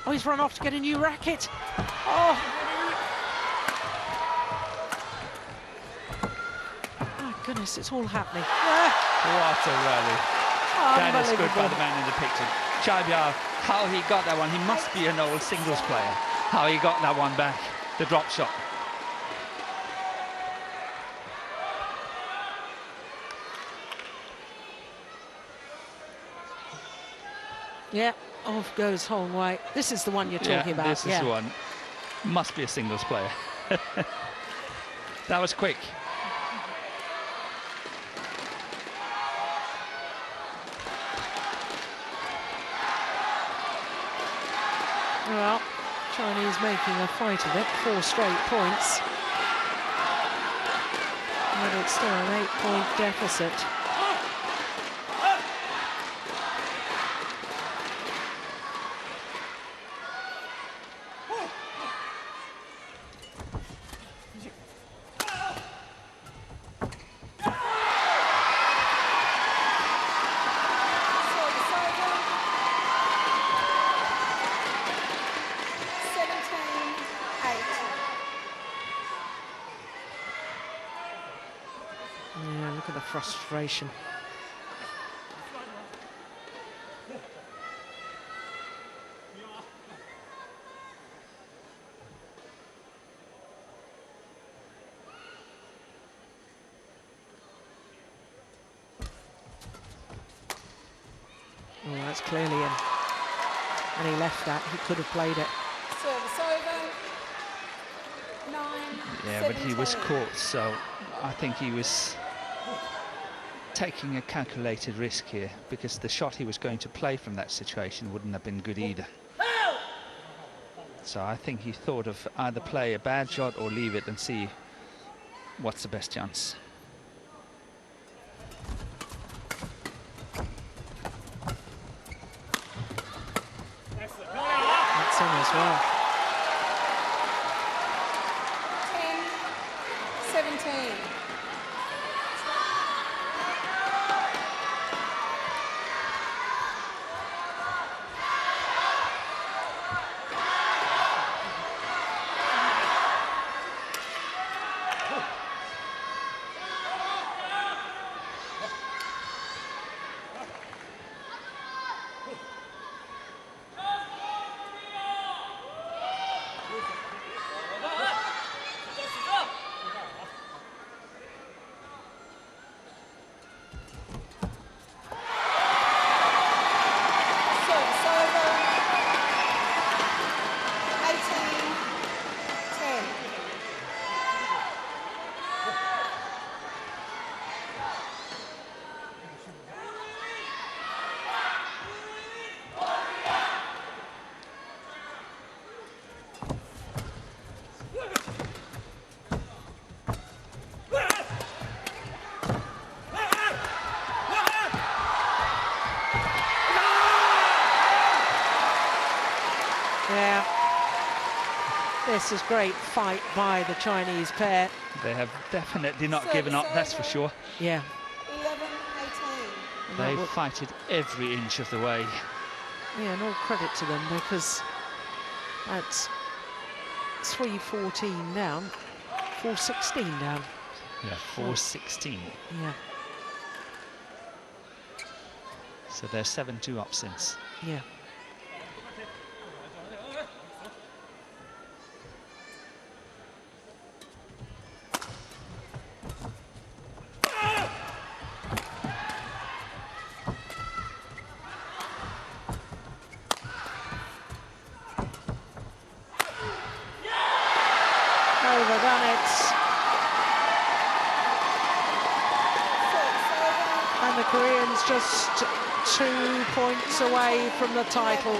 [SPEAKER 1] Oh, he's run off to get a new racket. Oh. My goodness, it's all happening.
[SPEAKER 4] What a rally. That is good by the man in the picture. C.Biao, how he got that one. He must be an old singles player. How he got that one back, the drop shot.
[SPEAKER 1] Yeah, off goes H.Wei. This is the one you're talking about.
[SPEAKER 4] This is the one. Must be a singles player. That was quick.
[SPEAKER 1] Well, Chinese making a fight of it. 4 straight points. But it's still an 8-point deficit. Frustration. Oh, that's clearly in. And he left that. He could have played it.
[SPEAKER 5] Service over. 9.
[SPEAKER 4] Yeah,
[SPEAKER 5] 17.
[SPEAKER 4] but he was caught, so I think he was taking a calculated risk here, because the shot he was going to play from that situation wouldn't have been good either. So I think he thought of either play a bad shot or leave it and see what's the best chance.
[SPEAKER 1] That's in as well.
[SPEAKER 5] 10, 17.
[SPEAKER 1] Yeah. This is great fight by the Chinese pair.
[SPEAKER 4] They have definitely not given up, that's for sure.
[SPEAKER 1] Yeah.
[SPEAKER 5] 11, 18.
[SPEAKER 4] They fight it every inch of the way.
[SPEAKER 1] Yeah, and all credit to them, because that's 3-14 down, 4-16 down.
[SPEAKER 4] Yeah, 4-16.
[SPEAKER 1] Yeah.
[SPEAKER 4] So they're 7-2 up since.
[SPEAKER 1] Yeah. And the Koreans just 2 points away from the title.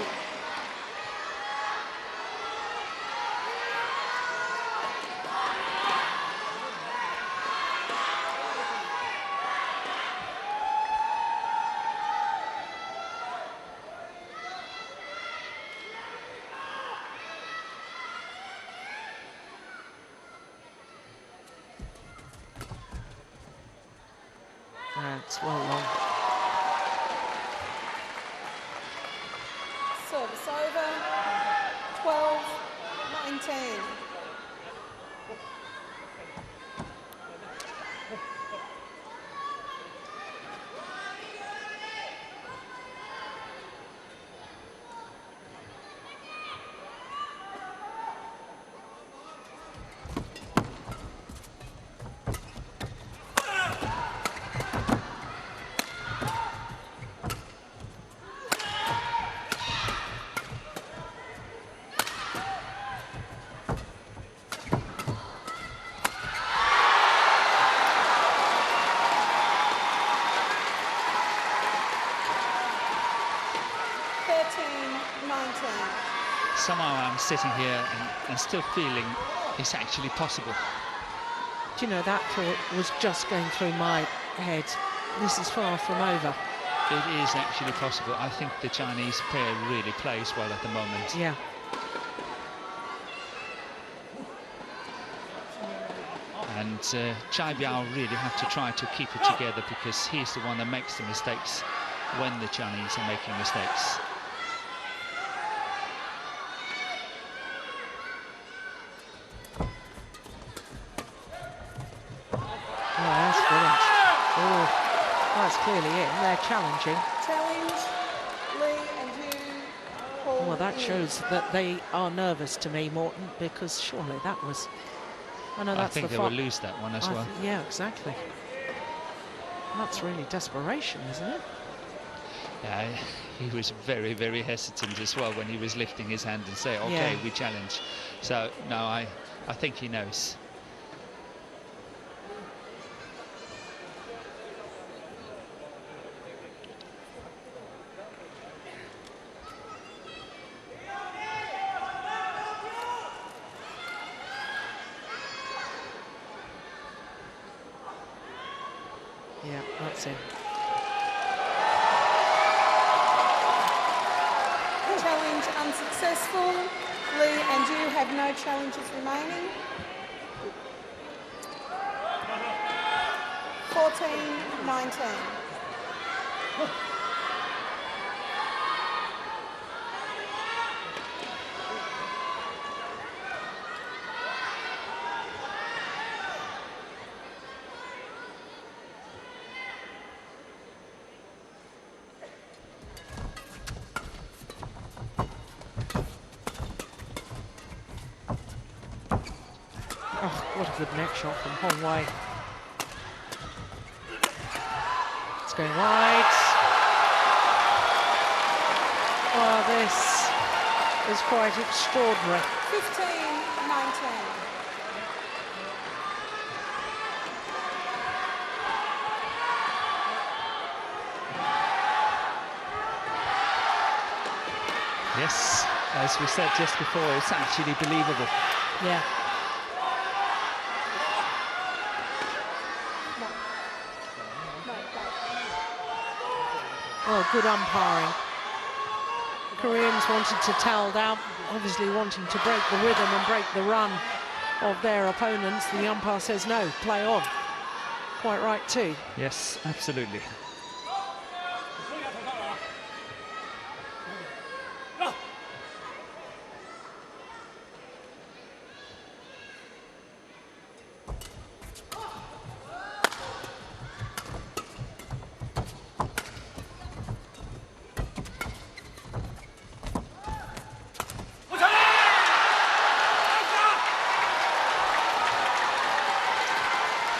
[SPEAKER 1] That's well long.
[SPEAKER 5] Service over. 12-19.
[SPEAKER 4] Somehow I'm sitting here and still feeling it's actually possible.
[SPEAKER 1] Do you know, that thought was just going through my head. This is far from over.
[SPEAKER 4] It is actually possible. I think the Chinese pair really plays well at the moment.
[SPEAKER 1] Yeah.
[SPEAKER 4] And C.Biao really have to try to keep it together, because he's the one that makes the mistakes when the Chinese are making mistakes.
[SPEAKER 1] That's clearly in. They're challenging.
[SPEAKER 5] Challenge, Lee and Yu. Paul.
[SPEAKER 1] Well, that shows that they are nervous to me, Morton, because surely that was... I know that's
[SPEAKER 4] I think
[SPEAKER 1] the
[SPEAKER 4] they will lose that one as well.
[SPEAKER 1] Yeah, exactly. That's really desperation, isn't it?
[SPEAKER 4] Yeah, he was very, very hesitant as well when he was lifting his hand and saying, okay, we challenge. So, no, I think he knows.
[SPEAKER 1] Yeah, that's it.
[SPEAKER 5] Challenge unsuccessful. Lee and Yu have no challenges remaining. 14-19.
[SPEAKER 1] Oh, what a good neck shot from H.Wei. It's going wide. Oh, this is quite extraordinary.
[SPEAKER 5] 15-19.
[SPEAKER 4] Yes, as we said just before, it's actually believable.
[SPEAKER 1] Yeah. Well, good umpiring. The Koreans wanted to towel down, obviously wanting to break the rhythm and break the run of their opponents. The umpire says no, play on. Quite right too.
[SPEAKER 4] Yes, absolutely.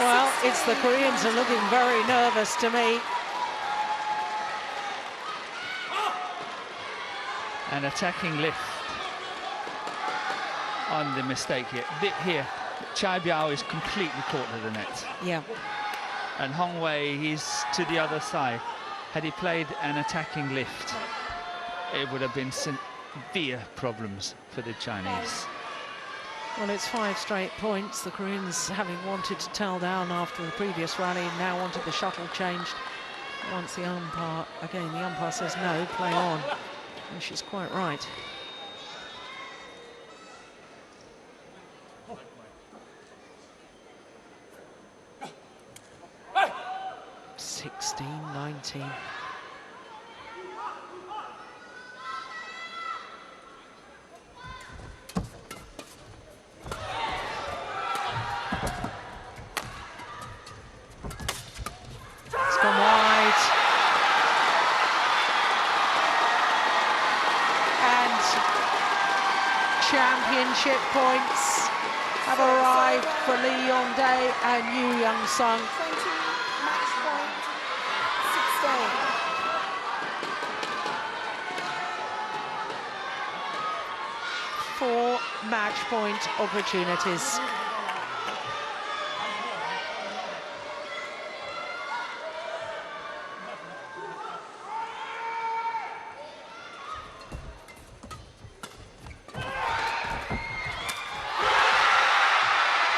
[SPEAKER 1] Well, it's the Koreans are looking very nervous to me.
[SPEAKER 4] An attacking lift on the mistake here. Here, C.Biao is completely caught to the net.
[SPEAKER 1] Yeah.
[SPEAKER 4] And H.Wei, he's to the other side. Had he played an attacking lift, it would have been severe problems for the Chinese.
[SPEAKER 1] Well, it's 5 straight points. The Koreans, having wanted to tell down after the previous rally, now wanted the shuttle changed. Once the umpire, again, the umpire says no, play on. And she's quite right. (16-19). It's gone wide. And championship points have arrived for L.Yong and Yeon.
[SPEAKER 5] 20, match point 16.
[SPEAKER 1] Four match point opportunities.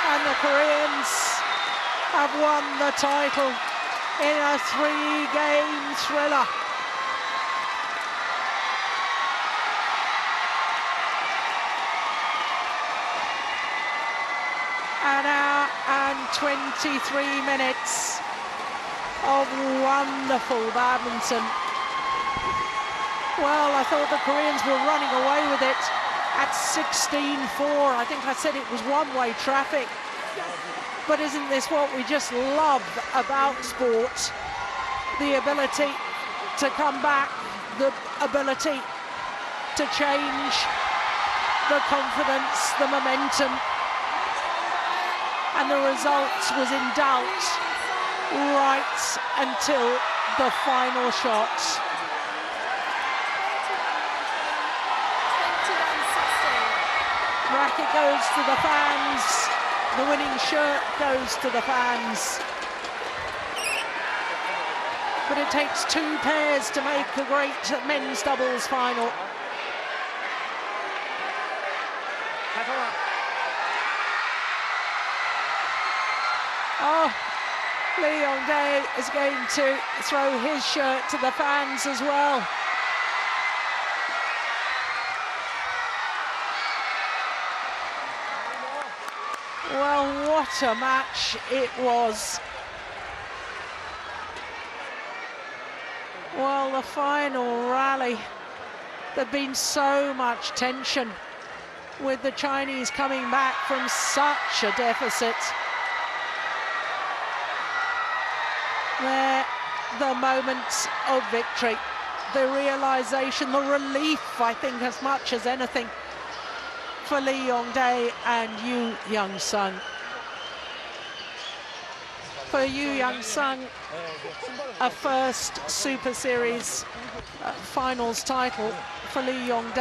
[SPEAKER 1] And the Koreans have won the title in a 3-game thriller. An hour and 23 minutes of wonderful badminton. Well, I thought the Koreans were running away with it at 16-4. I think I said it was one-way traffic. But isn't this what we just love about sport? The ability to come back, the ability to change, the confidence, the momentum. And the result was in doubt right until the final shot.
[SPEAKER 5] 21-16.
[SPEAKER 1] Racket goes to the fans. The winning shirt goes to the fans. But it takes 2 pairs to make a great men's doubles final. Oh, L.Yong is going to throw his shirt to the fans as well. Well, what a match it was. Well, the final rally, there'd been so much tension with the Chinese coming back from such a deficit. There, the moments of victory, the realization, the relief, I think, as much as anything, for L.Yong and Yeon. For Yeon, a first Super Series finals title. For L.Yong,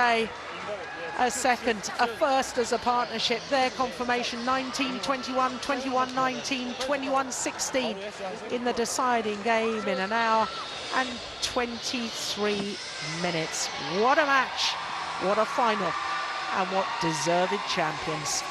[SPEAKER 1] a second, a first as a partnership. Their confirmation 19-21, 21-19, 21-16 in the deciding game in an hour and 23 minutes. What a match, what a final, and what deserved champions.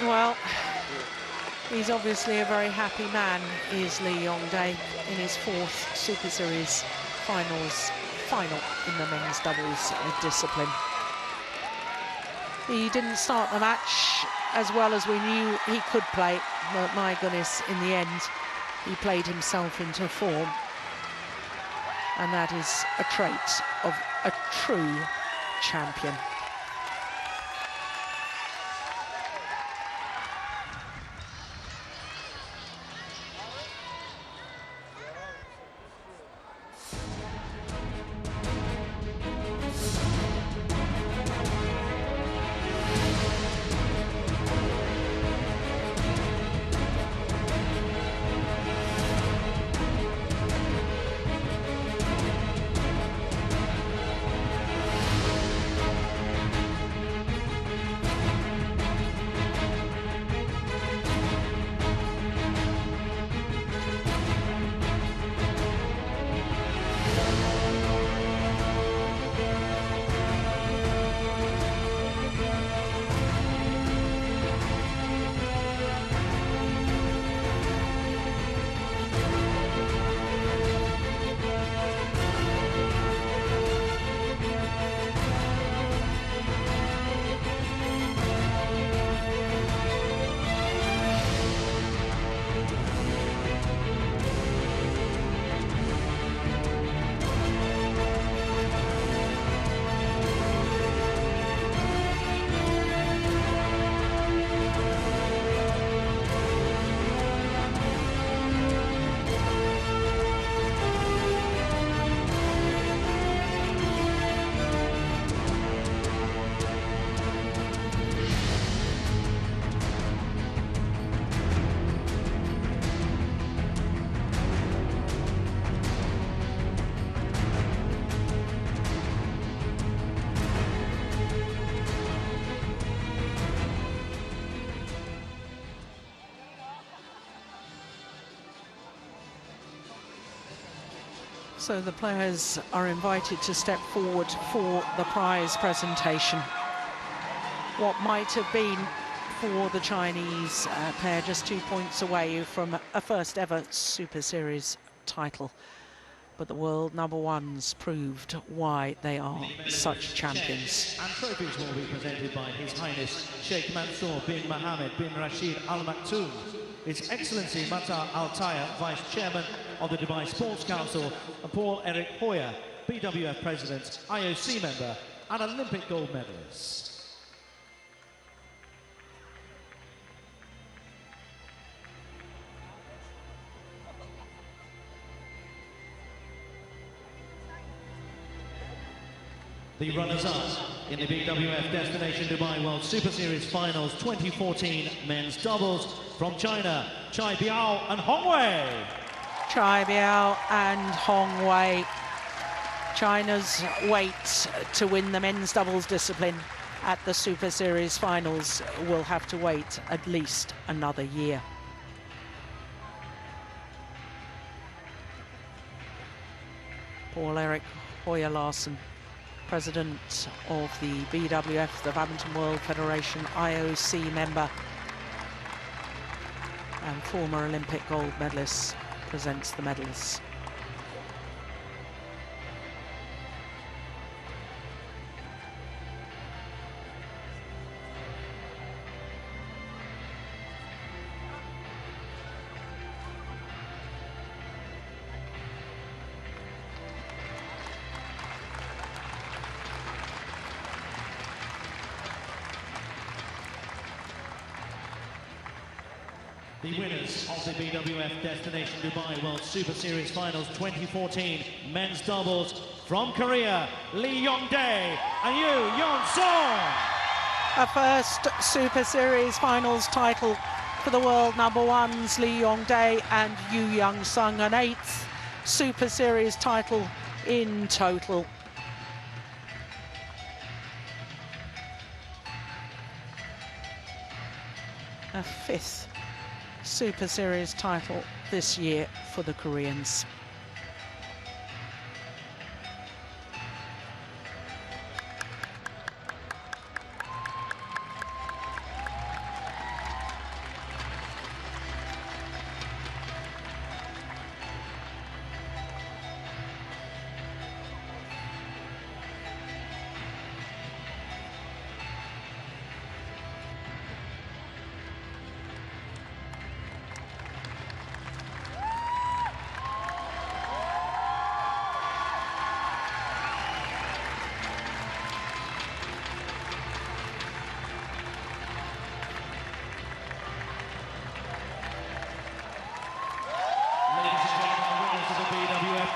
[SPEAKER 1] Well, he's obviously a very happy man, is L.Yong in his 4th Super Series finals final in the men's doubles discipline. He didn't start the match as well as we knew he could play, but my goodness, in the end, he played himself into form. And that is a trait of a true champion. So the players are invited to step forward for the prize presentation. What might have been for the Chinese pair just 2 points away from a first ever Super Series title. But the world number ones proved why they are such champions.
[SPEAKER 3] And trophies will be presented by His Highness Sheikh Mansour bin Mohammed bin Rashid Al Maktoum, His Excellency Matar Al Taya, Vice Chairman of the Dubai Sports Council, and Paul Eric Hoyer, BWF President, IOC member, and Olympic gold medalist. The runners-up in the BWF Destination Dubai World Super Series Finals 2014 men's doubles from China, C.Biao and H.Wei.
[SPEAKER 1] C.Biao and H.Wei. China's wait to win the men's doubles discipline at the Super Series Finals will have to wait at least another year. Paul Eric Hoyer Larsen, President of the BWF, the Badminton World Federation, IOC member and former Olympic gold medalist, presents the medals.
[SPEAKER 3] The winners of the BWF Destination Dubai World Super Series Finals 2014 men's doubles from Korea, L.Yong and Yeon.
[SPEAKER 1] A first Super Series Finals title for the world number ones, L.Yong and Yeon, an 8th Super Series title in total. A 5th Super Series title this year for the Koreans.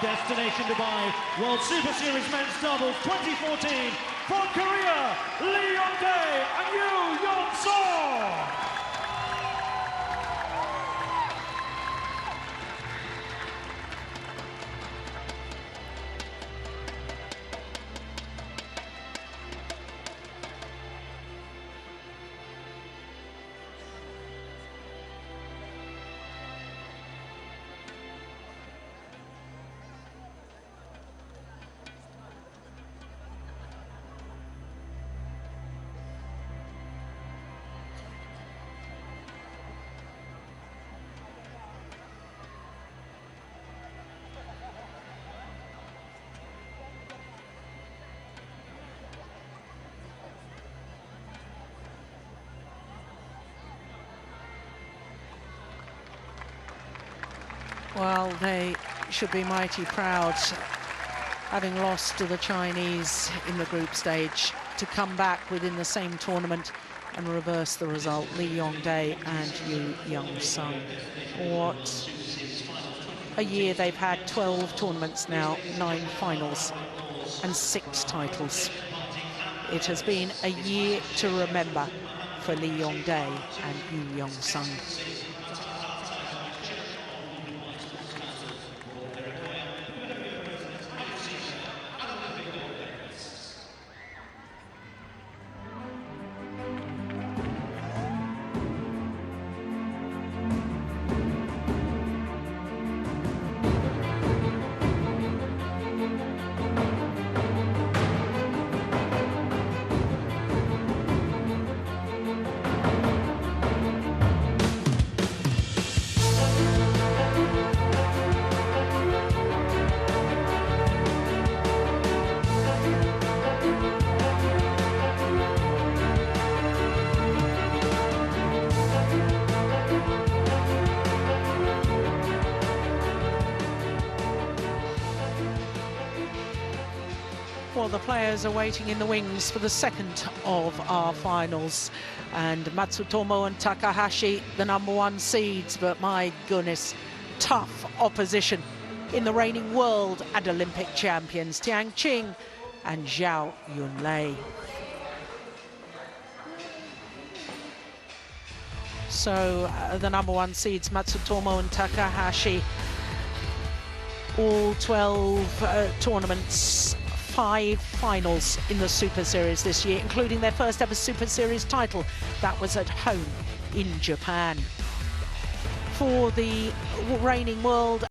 [SPEAKER 3] Destination Dubai World Super Series Men's Doubles 2014 from Korea, L.Yong and Yeon.
[SPEAKER 1] Well, they should be mighty proud, having lost to the Chinese in the group stage, to come back within the same tournament and reverse the result. L.Yong and Yeon. What a year they've had. 12 tournaments now, 9 finals and 6 titles. It has been a year to remember for L.Yong and Yeon. while the players are waiting in the wings for the second of our finals. And Matsutomo and Takahashi, the #1 seeds, but my goodness, tough opposition in the reigning world and Olympic champions, Tiang Qing and Zhao Yunlei. So the #1 seeds, Matsutomo and Takahashi, all 12 tournaments, 5 finals in the Super Series this year, including their first ever Super Series title. That was at home in Japan. For the reigning world